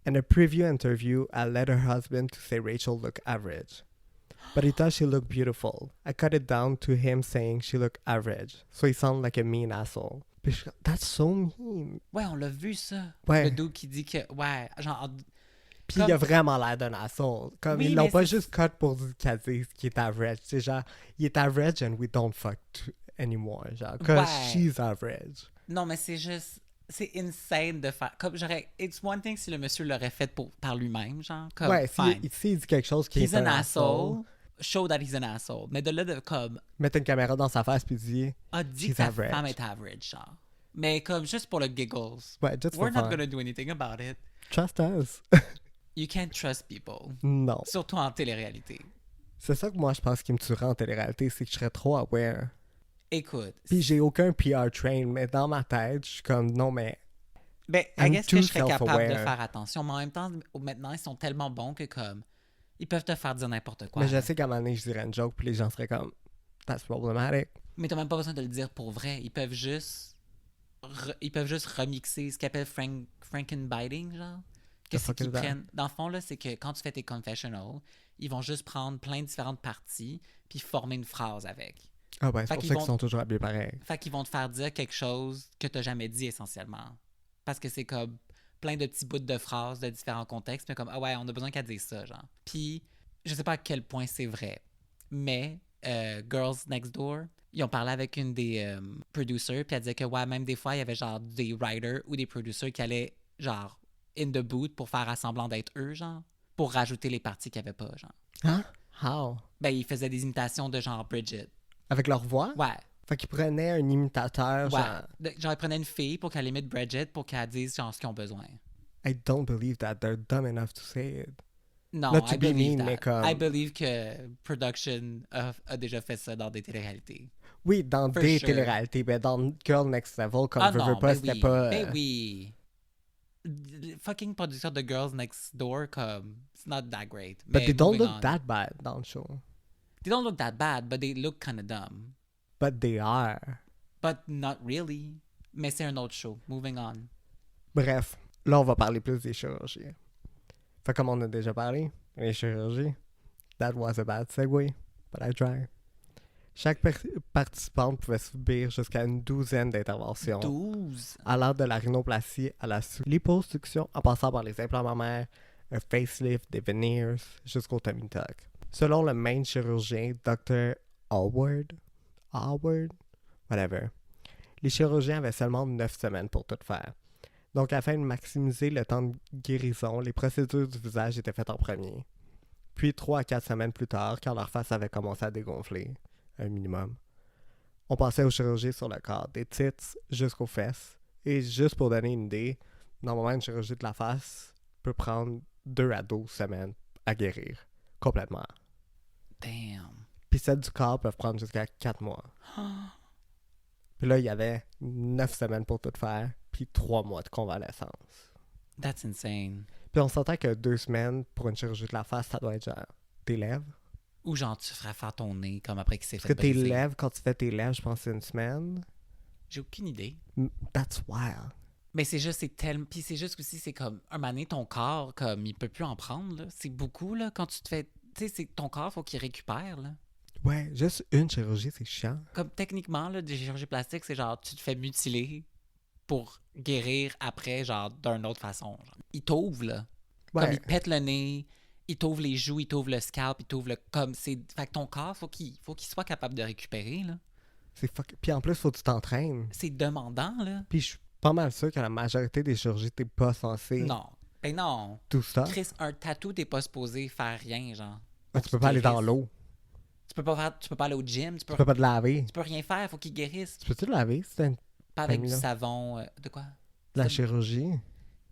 In a preview interview, I let her husband to say Rachel looked average. But he thought she looked beautiful. I cut it down to him saying she looked average. So he sounded like a mean asshole. Puis je suis comme, that's so mean. ouais, on l'a vu, ça. Ouais. Le dude qui dit que, ouais, genre... Puis il a vraiment l'air d'un asshole. Comme Oui, ils l'ont mais pas c'est- juste cut pour dire qu'elle dise qu'il est average. C'est genre, il est average and we don't fuck anymore. Genre, cause Ouais. she's average. Non, mais c'est juste... C'est insane de faire... Comme j'aurais... It's one thing si le monsieur l'aurait fait par lui-même, genre. Comme, Ouais, fine. s'il dit quelque chose qui He's est an un asshole. Show that he's an asshole. Mais de là, de comme... mettre une caméra dans sa face puis dire, dit she's que ta average. femme est average, genre. Mais comme juste pour le giggles. ouais, just We're for not fun. gonna do anything about it. Trust us. You can't trust people. Non. Surtout en télé-réalité. C'est ça que moi je pense qui me tuerait en télé-réalité, c'est que je serais trop aware. Écoute. Puis j'ai aucun PR train, mais dans ma tête, je suis comme non, mais Ben, I I'm guess too que je serais capable de self-aware. faire attention. Mais en même temps, maintenant, ils sont tellement bons que comme... Ils peuvent te faire dire n'importe quoi. mais je sais qu'à un moment donné, je dirais une joke, puis les gens seraient comme that's problematic. Mais t'as même pas besoin de le dire pour vrai. Ils peuvent juste... Ils peuvent juste remixer ce qu'ils appellent Frankenbiting, genre. Qu'est-ce fuck qu'ils is that? prennent? Dans le fond, là, c'est que quand tu fais tes confessionals, ils vont juste prendre plein de différentes parties puis former une phrase avec. Ah ben, c'est Fait pour qu'ils ça qu'ils vont- sont toujours habillés pareil. Fait qu'ils vont te faire dire quelque chose que t'as jamais dit essentiellement. Parce que c'est comme plein de petits bouts de phrases de différents contextes, mais comme ah ouais, on a besoin qu'elle dise ça, genre. Puis je sais pas à quel point c'est vrai, mais Girls Next Door, ils ont parlé avec une des producers, puis elle disait que ouais, même des fois, il y avait genre des writers ou des producers qui allaient genre in the booth pour faire semblant d'être eux, genre, pour rajouter les parties qu'il n'y avait pas, genre. Hein? How? Ben, ils faisaient des imitations de genre Bridget. Avec leur voix? Ouais. Fait qu'ils prenaient un imitateur, Ouais. genre Genre, ils prenaient une fille pour qu'elle imite Bridget pour qu'elle dise genre ce qu'ils ont besoin. I don't believe that they're dumb enough to say it. Non, Not to I be believe mean, mais that. comme- I believe que production a déjà fait ça dans des téléréalités. Oui, dans For des sure. téléréalités, mais dans Girl Next Level, comme veux pas, ben c'était oui. pas... Ben oui. Le fucking producteur de Girls Next Door, comme, it's not that great. But Mais they don't moving look on. that bad dans le show. They don't look that bad, but they look kind of dumb. But they are. But not really. Mais c'est un autre show. Moving on. Bref, là, on va parler plus des chirurgies. Fait comme on a déjà parlé, les chirurgies. That was a bad segue, but I tried. Chaque participante pouvait subir jusqu'à une 12aine d'interventions. 12. Allant de la rhinoplastie à la liposuction, en passant par les implants mammaires, un facelift, des veneers, jusqu'au tummy tuck. Selon le main chirurgien, Dr. Howard, whatever, les chirurgiens avaient seulement 9 semaines pour tout faire. Donc, afin de maximiser le temps de guérison, les procédures du visage étaient faites en premier. Puis, 3 à 4 semaines plus tard, quand leur face avait commencé à dégonfler, un minimum, on passait aux chirurgies sur le corps, des tits jusqu'aux fesses. Et juste pour donner une idée, normalement, une chirurgie de la face peut prendre 2 à 12 semaines à guérir, complètement. Damn. Puis celles du corps peuvent prendre jusqu'à 4 mois. Puis là, il y avait 9 semaines pour tout faire, puis 3 mois de convalescence. That's insane. Puis on s'entend que 2 semaines pour une chirurgie de la face, ça doit être genre tes lèvres. Ou genre, tu feras faire ton nez comme après qu'il s'est Parce fait que tes briser. lèvres, quand tu fais tes lèvres, je pense que c'est une semaine. J'ai aucune idée. That's wild. Mais c'est juste, c'est tellement... Puis c'est juste aussi, c'est comme, un moment donné, ton corps, comme, il peut plus en prendre, là. C'est beaucoup, là, quand tu te fais... Tu sais, c'est ton corps, faut qu'il récupère, là. Ouais, juste une chirurgie, c'est chiant. Comme, techniquement, là, des chirurgies plastiques, c'est genre, tu te fais mutiler pour guérir après, genre, d'une autre façon. Genre. Il t'ouvre, là. Comme, Ouais. il te pète le nez, il t'ouvre les joues, il t'ouvre le scalp, il t'ouvre le... Comme, c'est... Fait que ton corps, faut qu'il soit capable de récupérer, là. C'est Puis en plus, faut que tu t'entraînes. C'est demandant, là. Puis je suis pas mal sûr que la majorité des chirurgies, t'es pas censé Non. Ben non. tout ça. Chris, un tatou, t'es pas supposé faire rien, genre. Ouais, tu peux pas aller dans l'eau. Tu peux pas aller au gym, tu Tu peux pas te laver. peux rien faire, faut qu'il guérisse. Tu peux-tu te laver si t'as Pas avec Ben du là. savon, de quoi? de la C'est- chirurgie?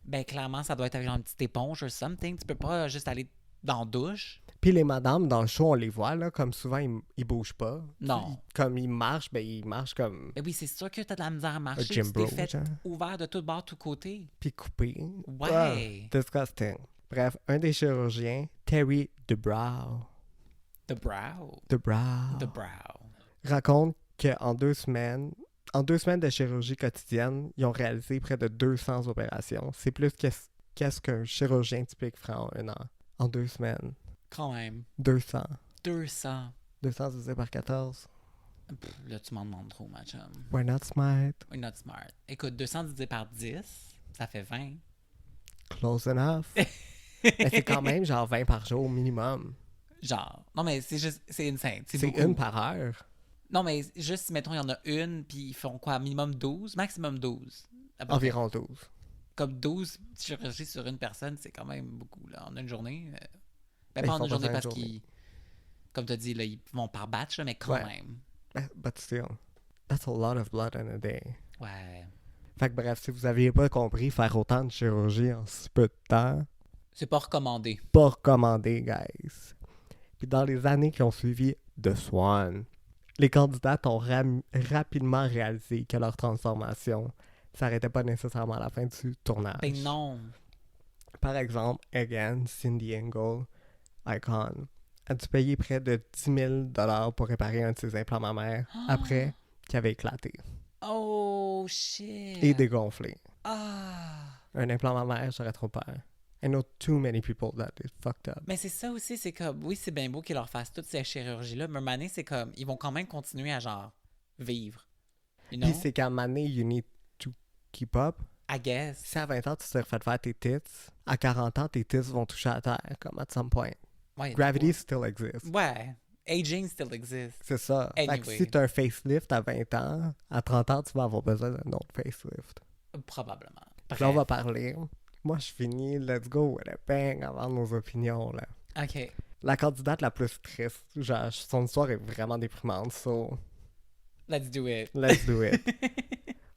Ben clairement, ça doit être avec genre une petite éponge ou something. Tu peux pas juste aller dans la douche. Puis les madames, dans le show, on les voit, là, comme souvent, ils bougent pas. Non. Comme ils marchent, ben ils marchent comme Mais oui, c'est sûr que t'as de la misère à marcher. Jim Tu Bro, t'es fait genre. ouvert de tous bords, tous côtés. puis coupés. Ouais. Disgusting. Bref, un des chirurgiens, Terry DeBrow, The brow. DeBrow, The brow. raconte qu'en 2 semaines, en 2 semaines de chirurgie quotidienne, ils ont réalisé près de 200 opérations. C'est plus qu'est-ce qu'un chirurgien typique ferait en 1 an. En 2 semaines. Quand même. 200. 200. 200 divisé par 14. Pff, là, tu m'en demandes trop, ma chum. We're not smart. We're not smart. Écoute, 200 divisé par 10, ça fait 20. Close enough. Mais c'est quand même genre 20 par jour minimum. Genre. Non, mais c'est juste, c'est insane. C'est beaucoup. une par heure. Non, mais juste, mettons, il y en a une, puis ils font quoi? Minimum 12? Maximum 12. À peu près. Environ 12. Comme 12 chirurgies sur une personne, c'est quand même beaucoup, là. En une journée. Ils Ben, pas en font une pas journée ça une parce journée. qu'ils, comme tu as dit, là, ils vont par batch, là, mais quand Ouais. même. But still, that's a lot of blood in a day. Ouais. Fait que bref, si vous aviez pas compris, faire autant de chirurgie en si peu de temps, C'est pas recommandé. pas recommandé, guys. Puis dans les années qui ont suivi The Swan, les candidats ont rapidement réalisé que leur transformation s'arrêtait pas nécessairement à la fin du tournage. Ben non. Par exemple, again, Cindy Engel, Icon, a dû payer près de 10 000 $ pour réparer un de ses implants mammaires après qu'il avait éclaté Oh, shit. et dégonflé. Ah. Un implant mammaire, j'aurais trop peur. I know too many people that is fucked up. Mais c'est ça aussi, c'est comme, oui, c'est bien beau qu'ils leur fassent toutes ces chirurgies-là, mais Mané, c'est comme, ils vont quand même continuer à, genre, vivre. You know? Puis c'est qu'à un moment donné, you need to keep up. I guess. Si à 20 ans, tu t'es refait faire tes tits, à 40 ans, tes tits vont toucher à terre, comme at some point. Ouais, Gravity still exists. Ouais. Aging still exists. C'est ça. Fait que Anyway. si t'as un facelift à 20 ans, à 30 ans, tu vas avoir besoin d'un autre facelift. Probablement. Puis là, on Bref. va parler. Moi, je finis. Let's go with a bang avant nos opinions, là. OK. La candidate la plus triste, genre, son histoire est vraiment déprimante, so Let's do it. let's do it.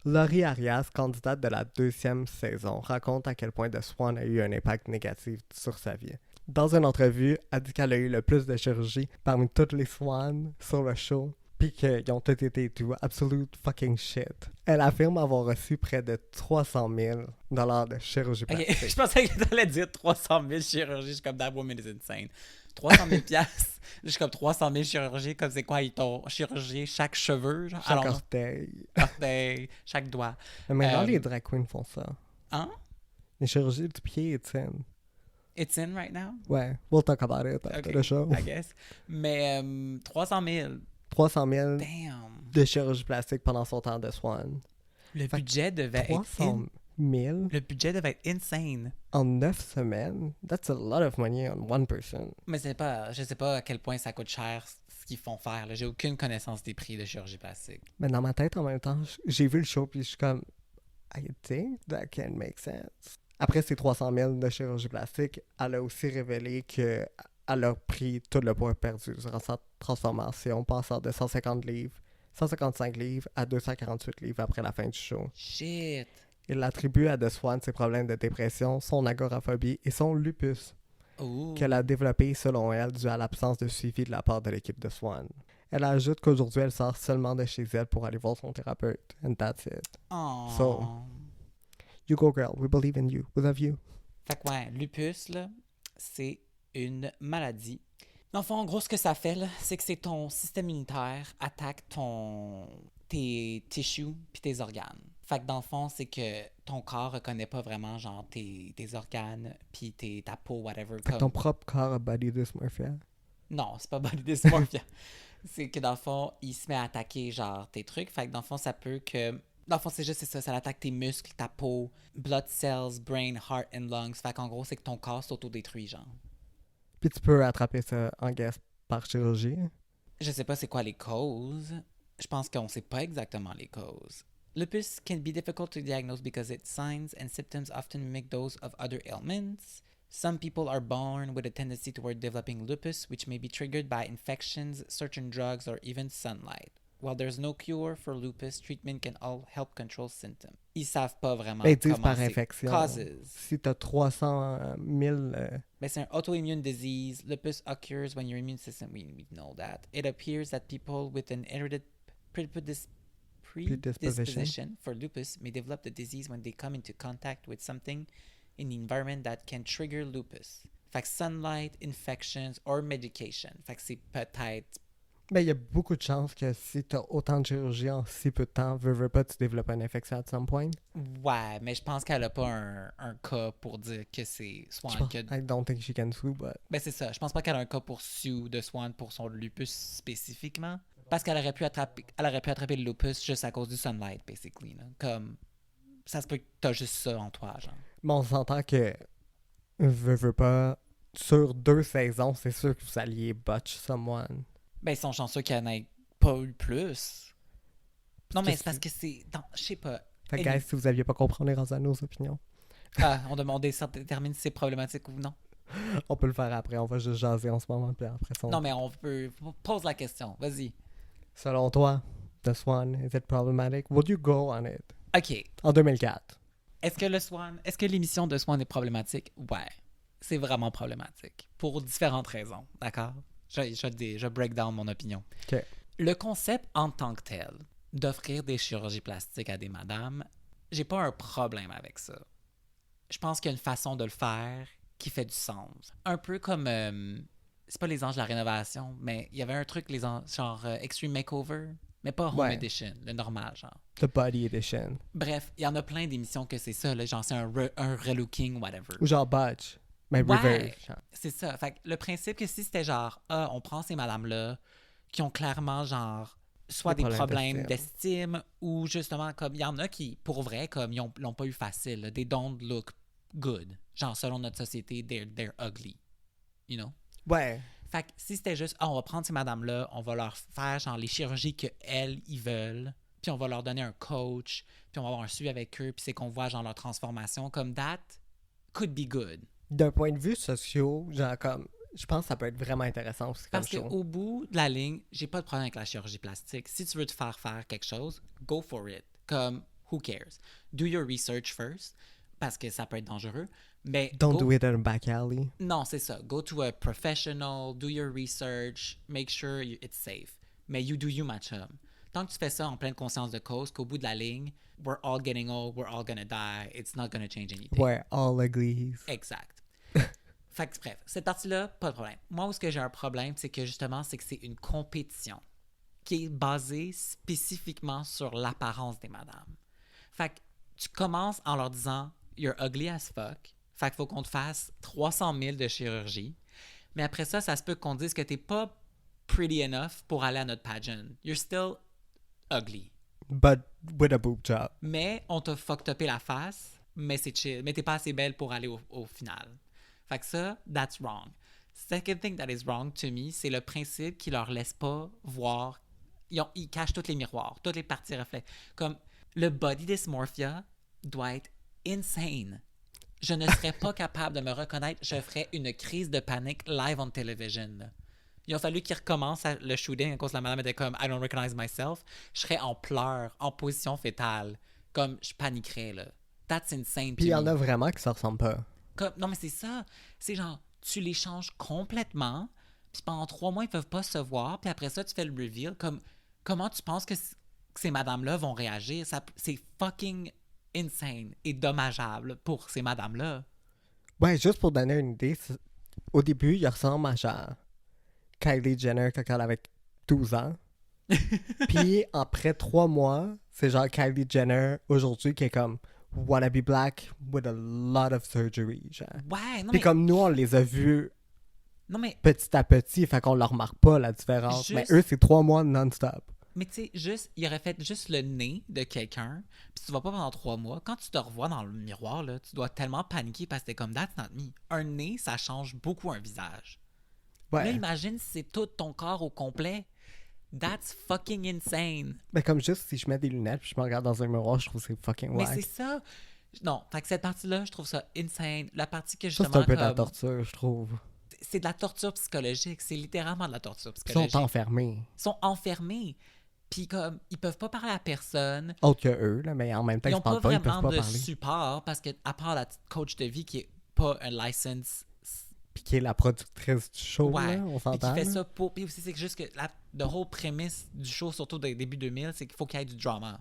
Laurie Arias, candidate de la 2e saison, raconte à quel point The Swan a eu un impact négatif sur sa vie. Dans une entrevue, elle dit qu'elle a eu le plus de chirurgie parmi toutes les Swans sur le show, puis qu'ils ont tous été do absolute fucking shit. Elle affirme avoir reçu près de 300 000 $ de chirurgie OK. plastique. Je pensais que tu allais dire 300 000 chirurgies. Je suis comme, that woman is insane. 300 000 piastres. Je suis comme 300 000 chirurgies. Comme c'est quoi? Ils t'ont chirurgié chaque cheveu? Genre? Chaque Alors, orteil. orteil, chaque doigt. Mais maintenant, Euh, les drag queens font ça. Hein? Les chirurgies du pied, Étienne. It's in right now? Ouais, we'll talk about it after OK, the show. I guess. Mais 300 000. 300 000 Damn. de chirurgie plastique pendant son temps de Swan. Le Fait que budget devait être 300 000 Le budget devait être insane. en 9 semaines, that's a lot of money on one person. Mais c'est pas, je sais pas à quel point ça coûte cher ce qu'ils font faire. Là. J'ai aucune connaissance des prix de chirurgie plastique. Mais dans ma tête, en même temps, j'ai vu le show puis je suis comme, I think that can make sense. Après ces 300 000 de chirurgie plastique, elle a aussi révélé qu'elle a pris tout le poids perdu durant sa transformation, passant de 155 livres à 248 livres après la fin du show. Shit. Il attribue à The Swan ses problèmes de dépression, son agoraphobie et son lupus, Ouh. qu'elle a développé selon elle dû à l'absence de suivi de la part de l'équipe de Swan. Elle ajoute qu'aujourd'hui elle sort seulement de chez elle pour aller voir son thérapeute. And that's it. Oh. So- You go girl, we believe in you, we love you. Fait que ouais, lupus, là, c'est une maladie. Dans le fond, en gros, ce que ça fait, là, c'est que c'est ton système immunitaire attaque tes tissus puis tes organes. Fait que dans le fond, c'est que ton corps reconnaît pas vraiment, genre, tes organes puis ta peau, whatever. Fait que ton propre corps a body dysmorphia. Non, c'est pas body dysmorphia. C'est que dans le fond, il se met à attaquer, genre, tes trucs. Fait que dans le fond, ça peut que... Dans le fond, c'est juste ça. Ça attaque tes muscles, ta peau, blood cells, brain, heart and lungs. Fait qu'en gros, c'est que ton corps s'autodétruit, genre. Puis tu peux attraper ça en guess par chirurgie. Je sais pas c'est quoi les causes. Je pense qu'on sait pas exactement les causes. Lupus can be difficult to diagnose because its signs and symptoms often mimic those of other ailments. Some people are born with a tendency toward developing lupus, which may be triggered by infections, certain drugs, or even sunlight. While there's no cure for lupus, treatment can all help control symptoms. Ils savent pas vraiment Ben, ils disent comment par c'est. infection. Causes. Si t'as 300 000... Ben, c'est un auto-immune disease. Lupus occurs when your immune system, we know that. It appears that people with an inherited predisposition for lupus may develop the disease when they come into contact with something in the environment that can trigger lupus. Fait que sunlight, infections, or medication. Fait que c'est peut-être... Ben, il y a beaucoup de chances que si t'as autant de chirurgie en si peu de temps, veux pas, tu développes une infection à some point. Ouais, mais je pense qu'elle a pas un cas pour dire que c'est Swan que... I don't think she can sue, but... Ben c'est ça, je pense pas qu'elle a un cas pour sue de Swan pour son lupus spécifiquement. Parce qu'elle aurait pu attraper le lupus juste à cause du sunlight, basically. Là. Comme, ça se peut que t'as juste ça en toi, genre. Mais on s'entend que, veux pas, sur 2 saisons, c'est sûr que vous alliez botch someone. Ben, ils sont chanceux qu'il n'y en ait pas eu plus. Non, mais c'est parce que c'est... Je sais pas. Fait que, guys, si vous aviez pas compris, on est rendu à nos opinions. Ah, on demandait ça détermine si c'est problématique ou non. On peut le faire après, on va juste jaser en ce moment, puis après ça... Non, mais on peut... Pose la question, vas-y. Selon toi, The Swan, is it problematic? Would you go on it? OK. En 2004. Est-ce que l'émission de Swan est problématique? Ouais. C'est vraiment problématique. Pour différentes raisons, d'accord? Je break down mon opinion. OK. Le concept en tant que tel d'offrir des chirurgies plastiques à des madames, j'ai pas un problème avec ça. Je pense qu'il y a une façon de le faire qui fait du sens. Un peu comme... c'est pas les anges de la rénovation, mais il y avait un truc, genre Extreme Makeover, mais pas Home Edition, le normal, genre. The Body Edition. Bref, il y en a plein d'émissions que c'est ça, là, genre c'est un relooking, whatever. Ou genre Botch. Mais Ouais, reverse. c'est ça. Fait que le principe que si c'était genre, on prend ces madames-là qui ont clairement genre soit des problèmes d'estime ou justement comme il y en a qui, pour vrai, comme ils l'ont pas eu facile. Là, they don't look good. Genre, selon notre société, they're ugly. You know? Ouais. Fait que si c'était juste, on va prendre ces madames-là, on va leur faire genre les chirurgies qu'elles, ils veulent, puis on va leur donner un coach, puis on va avoir un suivi avec eux, puis c'est qu'on voit genre leur transformation, comme that could be good. D'un point de vue social, genre comme, je pense que ça peut être vraiment intéressant aussi comme Parce qu'au bout de la ligne, j'ai pas de problème avec la chirurgie plastique. Si tu veux te faire quelque chose, go for it. Comme, who cares? Do your research first, parce que ça peut être dangereux. Mais don't do it in a back alley. Non, c'est ça. Go to a professional, do your research, make sure it's safe. Mais you do you, my chum. Tant que tu fais ça en pleine conscience de cause, qu'au bout de la ligne, we're all getting old, we're all gonna die, it's not gonna change anything. We're all ugly. Exact. Fait que bref, cette partie-là, pas de problème. Moi, où est-ce que j'ai un problème, c'est que justement, c'est une compétition qui est basée spécifiquement sur l'apparence des madames. Fait que tu commences en leur disant « You're ugly as fuck ». Fait qu'il faut qu'on te fasse 300 000 de chirurgie. Mais après ça, ça se peut qu'on dise que t'es pas pretty enough pour aller à notre pageant. You're still ugly. But with a boob job. Mais on t'a fucked upé la face, mais c'est chill. Mais t'es pas assez belle pour aller au final. Fait que ça, that's wrong. Second thing that is wrong to me, c'est le principe qui leur laisse pas voir. Ils cachent tous les miroirs, toutes les parties reflètes. Comme le body dysmorphia doit être insane. Je ne serais pas capable de me reconnaître. Je ferais une crise de panique live on television. Là. Il a fallu qu'ils recommencent le shooting à cause que la madame était comme I don't recognize myself. Je serais en pleurs, en position fétale. Comme je paniquerais, là. That's insane. Puis il y en a vraiment qui se ressemblent pas. Non, mais c'est ça. C'est genre, tu les changes complètement, puis pendant 3 mois, ils peuvent pas se voir, puis après ça, tu fais le reveal. Comment tu penses que ces madames-là vont réagir? C'est fucking insane et dommageable pour ces madames-là. Ouais, juste pour donner une idée, au début, il ressemble à genre Kylie Jenner quand elle avait 12 ans. Puis après 3 mois, c'est genre Kylie Jenner aujourd'hui qui est comme wanna be black with a lot of surgery, genre. Ouais, non, Puis mais... comme nous, on les a vus petit à petit, fait qu'on leur remarque pas la différence. Mais eux, c'est 3 mois non-stop. Mais tu sais, il aurait fait juste le nez de quelqu'un, puis tu vas pas pendant 3 mois. Quand tu te revois dans le miroir, là, tu dois tellement paniquer parce que t'es comme, that's not me. Un nez, ça change beaucoup un visage. Ouais. Là, imagine si c'est tout ton corps au complet. That's fucking insane. Mais comme juste si je mets des lunettes puis je me regarde dans un miroir, je trouve que c'est fucking wack. Mais c'est ça. Non, fait que cette partie-là, je trouve ça insane. La partie que justement... Ça, c'est un peu de la torture, je trouve. C'est de la torture psychologique. C'est littéralement de la torture psychologique. Ils sont enfermés. Ils sont enfermés. Puis comme, ils peuvent pas parler à personne. Autre que eux, là, mais en même temps, Ils ils ont se pas parlent pas, ils peuvent vraiment pas de parler. support parce que, à part la petite coach de vie qui est pas un license. Puis qui est la productrice du show, Ouais. là, on Puis qui s'entend. fait là. ça pour. Puis aussi, c'est que juste que the whole prémisse du show, surtout des début 2000, c'est qu'il faut qu'il y ait du drama.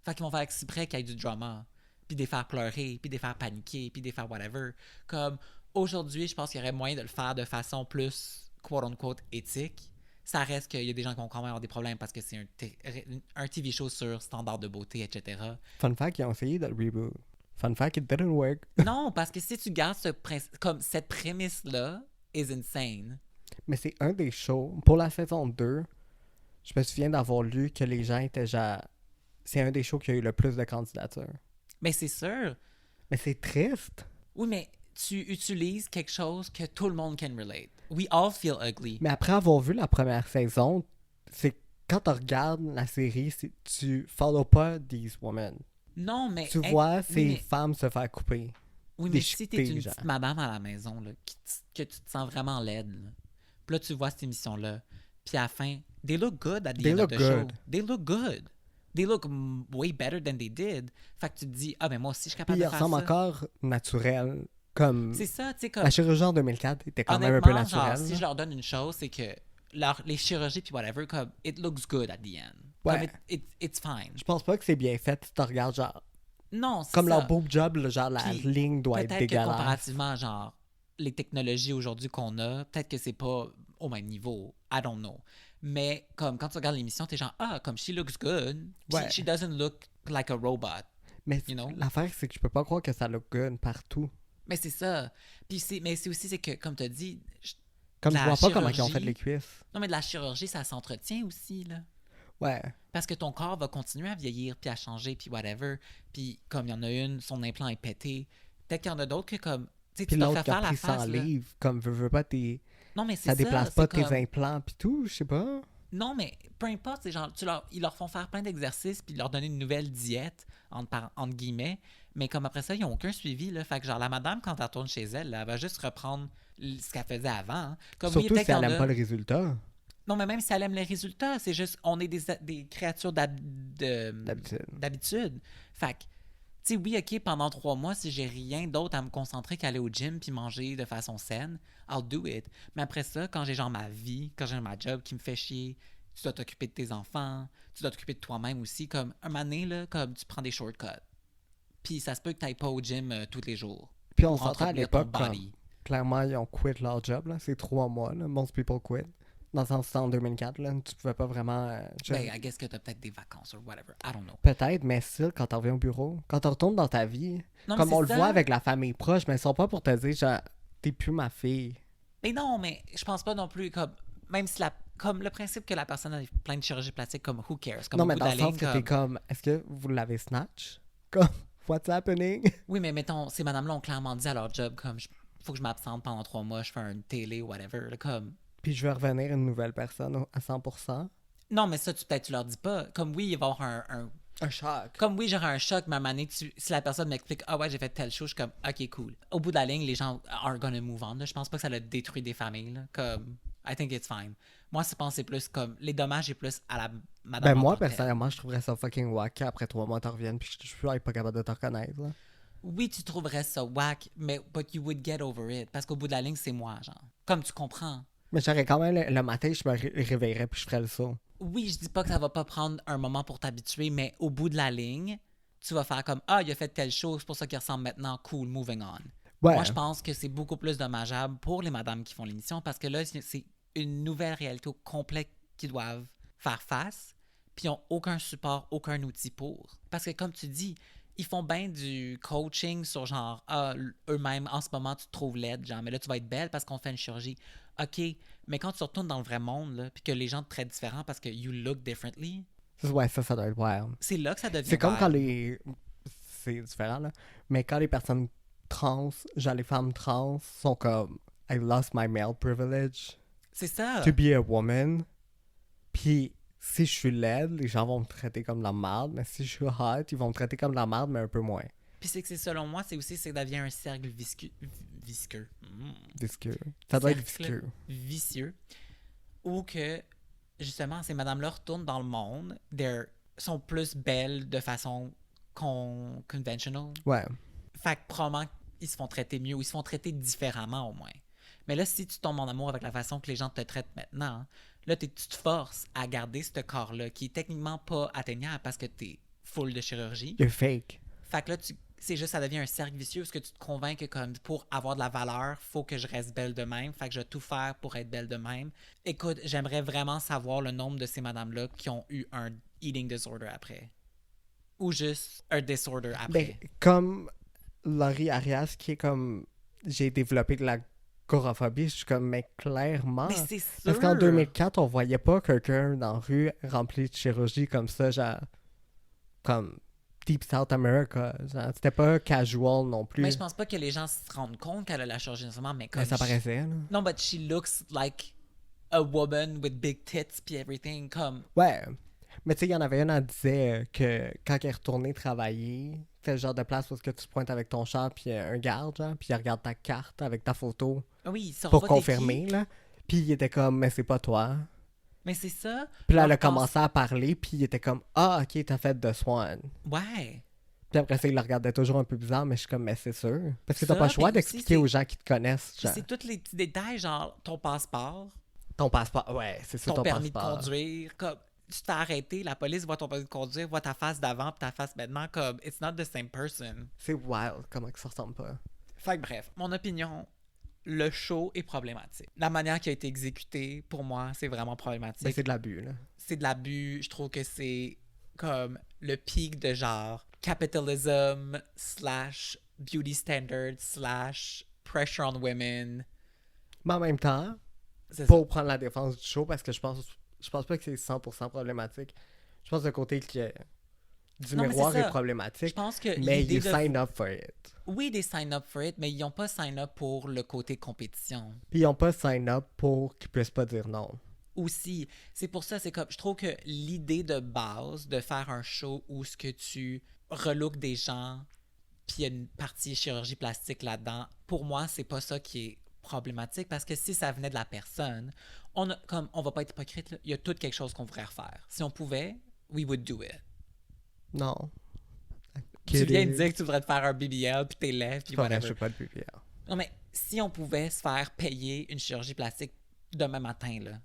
Fait qu'ils vont faire exprès qu'il y ait du drama. Puis des faire pleurer, puis des faire paniquer, puis des faire whatever. Comme aujourd'hui, je pense qu'il y aurait moyen de le faire de façon plus quote-unquote éthique. Ça reste qu'il y a des gens qui vont quand même avoir des problèmes parce que c'est un TV show sur standard de beauté, etc. Fun fact, ils ont essayé de le reboot. Fun fact, it didn't work. Non, parce que si tu gardes comme cette prémisse-là is insane. Mais c'est un des shows. Pour la saison 2, je me souviens d'avoir lu que les gens étaient genre. C'est un des shows qui a eu le plus de candidatures. Mais c'est sûr. Mais c'est triste. Oui, mais tu utilises quelque chose que tout le monde can relate. We all feel ugly. Mais après avoir vu la première saison, c'est quand tu regardes la série, tu follow pas these women. Non, mais... Tu vois ces mais- femmes se faire couper. Oui, mais si t'es déchiqueter, une genre. petite madame à la maison, là, que tu te sens vraiment laide, là. Puis là, tu vois cette émission-là, puis à la fin, they look good at the They end of look the good. show. They look good. They look way better than they did. Fait que tu te dis, ah, mais moi aussi, je suis capable Puis ils de faire ressemblent ça. encore naturels. Comme C'est ça, tu sais, comme... la chirurgie en 2004 était quand même un peu Honnêtement, genre, naturelle. si je leur donne une chose, c'est que les chirurgies puis whatever, comme, it looks good at the end. Ouais. Comme, it's fine. Je pense pas que c'est bien fait si tu regardes genre Non, c'est comme ça. leur boob job, là, genre la Puis, ligne doit être Peut-être que dégueulasse. comparativement, genre, les technologies aujourd'hui qu'on a, peut-être que c'est pas au même niveau. I don't know. Mais comme quand tu regardes l'émission, t'es genre, ah, comme she looks good. Ouais. She doesn't look like a robot. Mais You know? l'affaire, c'est que je peux pas croire que ça look good partout. Mais c'est ça. Puis mais c'est aussi, c'est que, comme tu as dit, Comme je La vois pas comment ils ont chirurgie- fait les cuisses. non, mais de la chirurgie, ça s'entretient aussi, là. Ouais. Parce que ton corps va continuer à vieillir, puis à changer, puis whatever. Puis comme il y en a une, son implant est pété. Peut-être qu'il y en a d'autres que comme... Tu sais, Puis tu te l'autre fais qui a faire la pris 100 face, là. livres, comme veux pas Non, mais c'est ça déplace c'est pas tes comme- implants pis tout, je sais pas. Non, mais peu importe, c'est genre, ils leur font faire plein d'exercices puis leur donner une nouvelle diète, entre guillemets, mais comme après ça, ils n'ont aucun suivi, là. Fait que genre, la madame, quand elle retourne chez elle, là, elle va juste reprendre ce qu'elle faisait avant. Hein. Comme oui, Surtout peut-être si qu'il y elle en aime a- pas le résultat, Non, mais même si elle aime les résultats, c'est juste, on est des créatures d'habitude. d'habitude. Fait que, tu sais, oui, OK, pendant 3 mois, si j'ai rien d'autre à me concentrer qu'aller au gym puis manger de façon saine, I'll do it. Mais après ça, quand j'ai genre ma vie, quand j'ai ma job qui me fait chier, tu dois t'occuper de tes enfants, tu dois t'occuper de toi-même aussi. Comme, un moment donné, là, comme tu prends des shortcuts. Puis ça se peut que tu n'ailles pas au gym tous les jours. Puis on pour s'entend à entretenir ton l'époque, comme, body. clairement, ils ont quit leur job, là. C'est 3 mois, là. Most people quit. Dans le sens, c'était en 2004, là. Tu pouvais pas vraiment... Ben, I guess que tu as peut-être des vacances ou whatever. I don't know. Peut-être, mais still, quand tu reviens au bureau, quand tu retournes dans ta vie, Non, mais comme c'est on le ça. voit avec la famille proche, mais ils sont pas pour te dire, genre, t'es plus ma fille. Mais non, mais je pense pas non plus comme même si comme le principe que la personne a plein de chirurgie plastique comme who cares comme Non, au mais bout dans de le la sens ligne, que t'es comme, est-ce que vous l'avez snatch? Comme, what's happening? oui, mais mettons ces madames-là ont clairement dit à leur job comme faut que je m'absente pendant 3 mois, je fais une télé whatever là, comme Puis je vais revenir une nouvelle personne à 100%. non, mais ça peut-être tu leur dis pas comme oui, il va y avoir Un choc. comme oui, j'aurai un choc, mais à un moment donné, si la personne m'explique ah ouais, j'ai fait telle chose, je suis comme ok, cool. Au bout de la ligne, les gens are gonna move on. Là. Je pense pas que ça a détruit des familles. Là. Comme I think it's fine. Moi, je pense que c'est plus comme les dommages est plus à la madame. Ben en moi, tant que telle. personnellement, je trouverais ça fucking wack qu'après 3 mois, t'en reviennes puis je suis pas capable de te reconnaître, là. Oui, tu trouverais ça whack, mais but you would get over it. Parce qu'au bout de la ligne, c'est moi, genre. Comme tu comprends. Mais j'aurais quand même, le matin, je me réveillerais puis je ferais le saut. Oui, je dis pas que ça va pas prendre un moment pour t'habituer, mais au bout de la ligne, tu vas faire comme ah, il a fait telle chose, c'est pour ça qu'il ressemble maintenant, cool, moving on. Ouais. Moi, je pense que c'est beaucoup plus dommageable pour les madames qui font l'émission parce que là, c'est une nouvelle réalité au complet qu'ils doivent faire face, puis ils n'ont aucun support, aucun outil pour. Parce que comme tu dis, ils font bien du coaching sur genre, ah, eux-mêmes, en ce moment, tu te trouves laide, genre, mais là, tu vas être belle parce qu'on fait une chirurgie. OK, mais quand tu retournes dans le vrai monde, là, puis que les gens te traitent différent parce que you look differently, Ouais, ça doit être wild. c'est là que ça devient C'est comme wild. quand les... C'est différent, là. Mais quand les personnes trans, genre les femmes trans, sont comme I lost my male privilege C'est ça. to be a woman. Puis si je suis laide, les gens vont me traiter comme la merde. Mais si je suis hot, ils vont me traiter comme la merde, mais un peu moins. Puis c'est que c'est selon moi, c'est aussi, c'est que ça devient un cercle visqueux. Visqueux. Ça doit être Cercle visqueux. vicieux. Ou que, justement, ces madames-là retournent dans le monde, sont plus belles de façon conventional. Ouais. Fait que probablement ils se font traiter mieux ou ils se font traiter différemment au moins. Mais là, si tu tombes en amour avec la façon que les gens te traitent maintenant, là, tu te forces à garder ce corps-là qui est techniquement pas atteignable parce que t'es full de chirurgie. You're fake. Fait que là, c'est juste, ça devient un cercle vicieux parce que tu te convaincs que comme pour avoir de la valeur, faut que je reste belle de même. Fait que je vais tout faire pour être belle de même. Écoute, j'aimerais vraiment savoir le nombre de ces madames-là qui ont eu un eating disorder après. Ou juste un disorder après. Ben, comme Laurie Arias, qui est comme... J'ai développé de la agoraphobie, je suis comme, mais clairement... Mais c'est sûr! Parce qu'en 2004, on voyait pas quelqu'un dans la rue rempli de chirurgie comme ça, genre... Comme... Deep South America. Genre, c'était pas casual non plus. Mais je pense pas que les gens se rendent compte qu'elle a la chirurgie nécessairement, mais comme... Mais ça paraissait, là. Non, but she looks like a woman with big tits puis everything, comme... Ouais. Mais tu sais, il y en avait une, elle disait que quand elle est retournée travailler, c'est le genre de place où que tu te pointes avec ton char puis un garde, genre, puis il regarde ta carte avec ta photo Oui, ça pour confirmer, là. Puis il était comme, mais c'est pas toi. Mais c'est ça. Puis là, On elle a pense- commencé à parler, puis il était comme, ah, ok, t'as fait de Swan. Ouais. Puis après ça, il le regardait toujours un peu bizarre, mais je suis comme, mais c'est sûr. Parce que Ça, t'as pas le choix puis aussi, d'expliquer c'est- aux gens qui te connaissent, Puis genre, c'est tous les petits détails, genre ton passeport, ton passeport. Ouais, c'est ça, ton ton permis passeport. de conduire, comme... Tu t'es arrêté, la police voit ton permis de conduire, voit ta face d'avant puis ta face maintenant, comme... It's not the same person. C'est wild, comment que ça ressemble pas. Fait que bref, mon opinion, le show est problématique. La manière qui a été exécutée, pour moi, c'est vraiment problématique. Mais c'est de l'abus, là. C'est de l'abus. Je trouve que c'est comme le pic de genre capitalism slash beauty standards slash pressure on women. Mais en même temps, C'est ça. pour prendre la défense du show, parce que je pense pas que c'est 100% problématique. Je pense que le côté du Non, mais miroir c'est ça. est problématique, Je pense que mais l'idée you de... sign up for it. Oui, des sign up for it, mais ils n'ont pas sign up pour le côté compétition. Puis ils ont pas sign up pour qu'ils puissent pas dire non. Aussi, c'est pour ça, c'est comme, je trouve que l'idée de base de faire un show où ce que tu relooks des gens, puis il y a une partie chirurgie plastique là-dedans, pour moi, c'est pas ça qui est problématique, parce que si ça venait de la personne, on va pas être hypocrite, là, il y a tout quelque chose qu'on voudrait refaire. Si on pouvait, we would do it. Non. Tu viens de dire que tu voudrais te faire un BBL, puis tes lèvres, puis Je whatever. fais pas de BBL. Non, mais si on pouvait se faire payer une chirurgie plastique demain matin, là,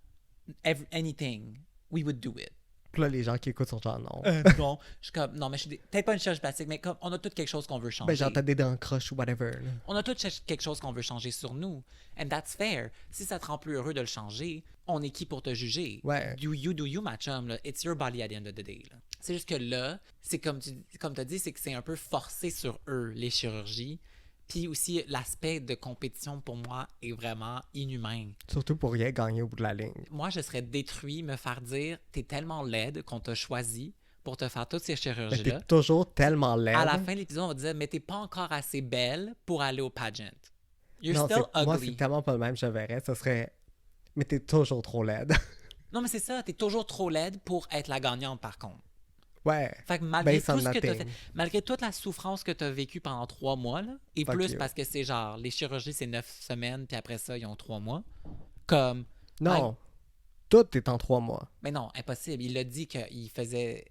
anything, we would do it. Puis là, les gens qui écoutent sont genre non. Non, je suis comme, non, mais peut-être pas une chirurgie plastique, mais comme, on a tout quelque chose qu'on veut changer. Ben genre t'as des dents croches ou whatever. Là. On a tout quelque chose qu'on veut changer sur nous. And that's fair. Si ça te rend plus heureux de le changer, on est qui pour te juger? Ouais. Do you, my chum, là. It's your body at the end of the day, là. C'est juste que là, c'est comme tu as dit, c'est que c'est un peu forcé sur eux, les chirurgies. Puis aussi, l'aspect de compétition, pour moi, est vraiment inhumain. Surtout pour rien gagner au bout de la ligne. Moi, je serais détruit, me faire dire, t'es tellement laide qu'on t'a choisi pour te faire toutes ces Mais chirurgies-là. t'es toujours tellement laide. À la fin de l'épisode, on va te dire, mais t'es pas encore assez belle pour aller au pageant. You're non, still moi, ugly. c'est tellement pas le même, je verrais. Ce serait. Mais t'es toujours trop laide. Non, mais c'est ça, t'es toujours trop laide pour être la gagnante, par contre. Ouais. Fait que malgré Based on tout ce que t'as nothing. fait, malgré toute la souffrance que t'as vécue pendant 3 mois, là, et Fuck plus you. parce que c'est genre, les chirurgies, c'est 9 semaines, puis après ça, ils ont 3 mois. Comme, Non. Tout est en 3 mois. mais non, impossible. Il a dit qu'il faisait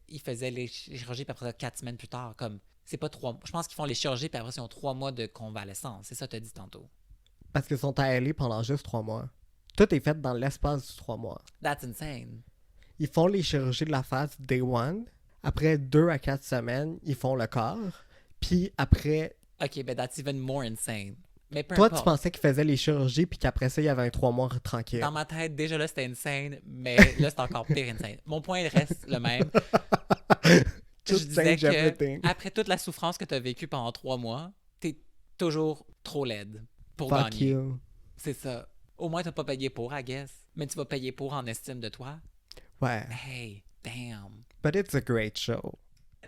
les chirurgies, puis après ça, 4 semaines plus tard. Comme, c'est pas 3 mois. Je pense qu'ils font les chirurgies, puis après ça, ils ont 3 mois de convalescence. C'est ça que t'as dit tantôt. Parce qu'ils sont à LA pendant juste 3 mois. Tout est fait dans l'espace du 3 mois. That's insane. Ils font les chirurgies de la face day one. Après 2 à 4 semaines, ils font le corps. Puis après, OK, ben that's even more insane. Mais peu toi, tu importe. pensais qu'ils faisaient les chirurgies puis qu'après ça, il y avait un 3 mois tranquille. Dans ma tête, déjà là, c'était insane, mais là, c'est encore pire insane. Mon point reste le même. Je Just disais change everything. que après toute la souffrance que tu as vécue pendant 3 mois, t'es toujours trop laide pour Fuck gagner. you. C'est ça. Au moins, t'as pas payé pour, I guess. Mais tu vas payer pour en estime de toi. Ouais. Hey, damn. But it's a great show.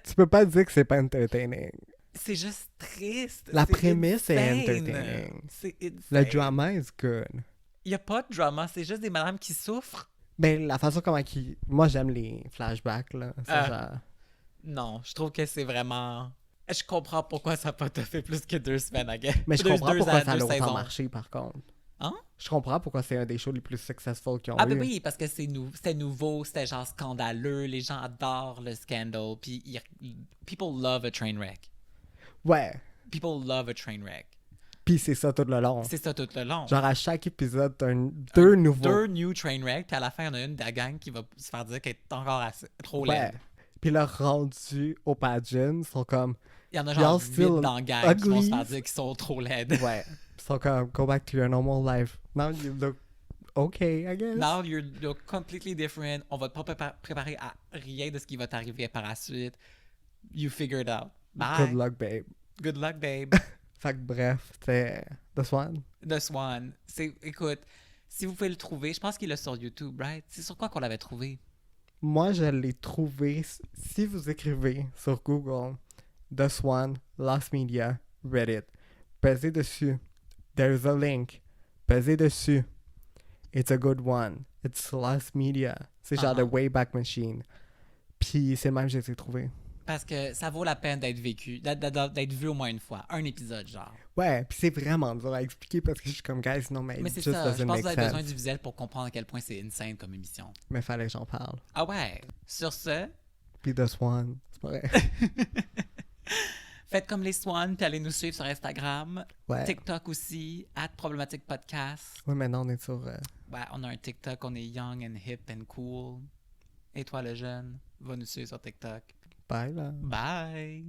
Tu peux pas dire que c'est pas entertaining. C'est juste triste. La C'est prémisse est insane. entertaining. C'est insane. Le drama is good. Il y a pas de drama, c'est juste des madames qui souffrent. Ben, la façon comment qui. Moi, j'aime les flashbacks, là. C'est Ah. genre. Non, je trouve que c'est vraiment... Je comprends pourquoi ça n'a pas fait plus que 2 semaines, I guess. Mais je Deux- comprends deux pourquoi ans, ça a deux autant saisons. marché, par contre. Hein? Je comprends pourquoi c'est un des shows les plus successful qu'ils ont Ah, eu. ben oui, parce que c'était nouveau, c'était genre scandaleux, les gens adorent le scandal, puis people love a train wreck. Ouais. People love a train wreck. Puis c'est ça tout le long. C'est ça tout le long. Genre à chaque épisode, t'as deux nouveaux. Deux new train wrecks, puis à la fin, il y en a une de la gang qui va se faire dire qu'elle est encore trop laide. Ouais. Puis le rendu au pageant sont comme. Il y en a genre 8 still dans la gang qui vont se ugly. faire dire qu'ils sont trop laides. Ouais. Ils sont comme, go back to your normal life. Now you look okay, I guess. Now you're completely different. On va pas préparer à rien de ce qui va t'arriver par la suite. You figure it out. Bye. Good luck, babe. Good luck, babe. Fait que bref, c'était The Swan. The Swan. Écoute, si vous pouvez le trouver, je pense qu'il est sur YouTube, right? C'est sur quoi qu'on l'avait trouvé? Moi, je l'ai trouvé. Si vous écrivez sur Google The Swan, Lost Media, Reddit, pesez dessus. There's a link. Pesez dessus. It's a good one. It's Lost Media. C'est genre de Wayback Machine. Puis c'est le même que je les ai trouvés. Parce que ça vaut la peine d'être vécu, d'être vu au moins une fois. Un épisode, genre. Ouais, puis c'est vraiment dur à expliquer parce que je suis comme, guys, non, mais Mais c'est just ça, je doesn't pense que make vous avez besoin sense. du visuel pour comprendre à quel point c'est insane comme émission. Mais fallait que j'en parle. Ah ouais. Sur ce, Puis The Swan, c'est pas vrai. faites comme les Swans, puis allez nous suivre sur Instagram, Ouais. TikTok aussi, @problématique-podcast. Ouais, maintenant on est sur. Ouais, on a un TikTok, on est young and hip and cool. Et toi, le jeune, va nous suivre sur TikTok. Bye là. Bye!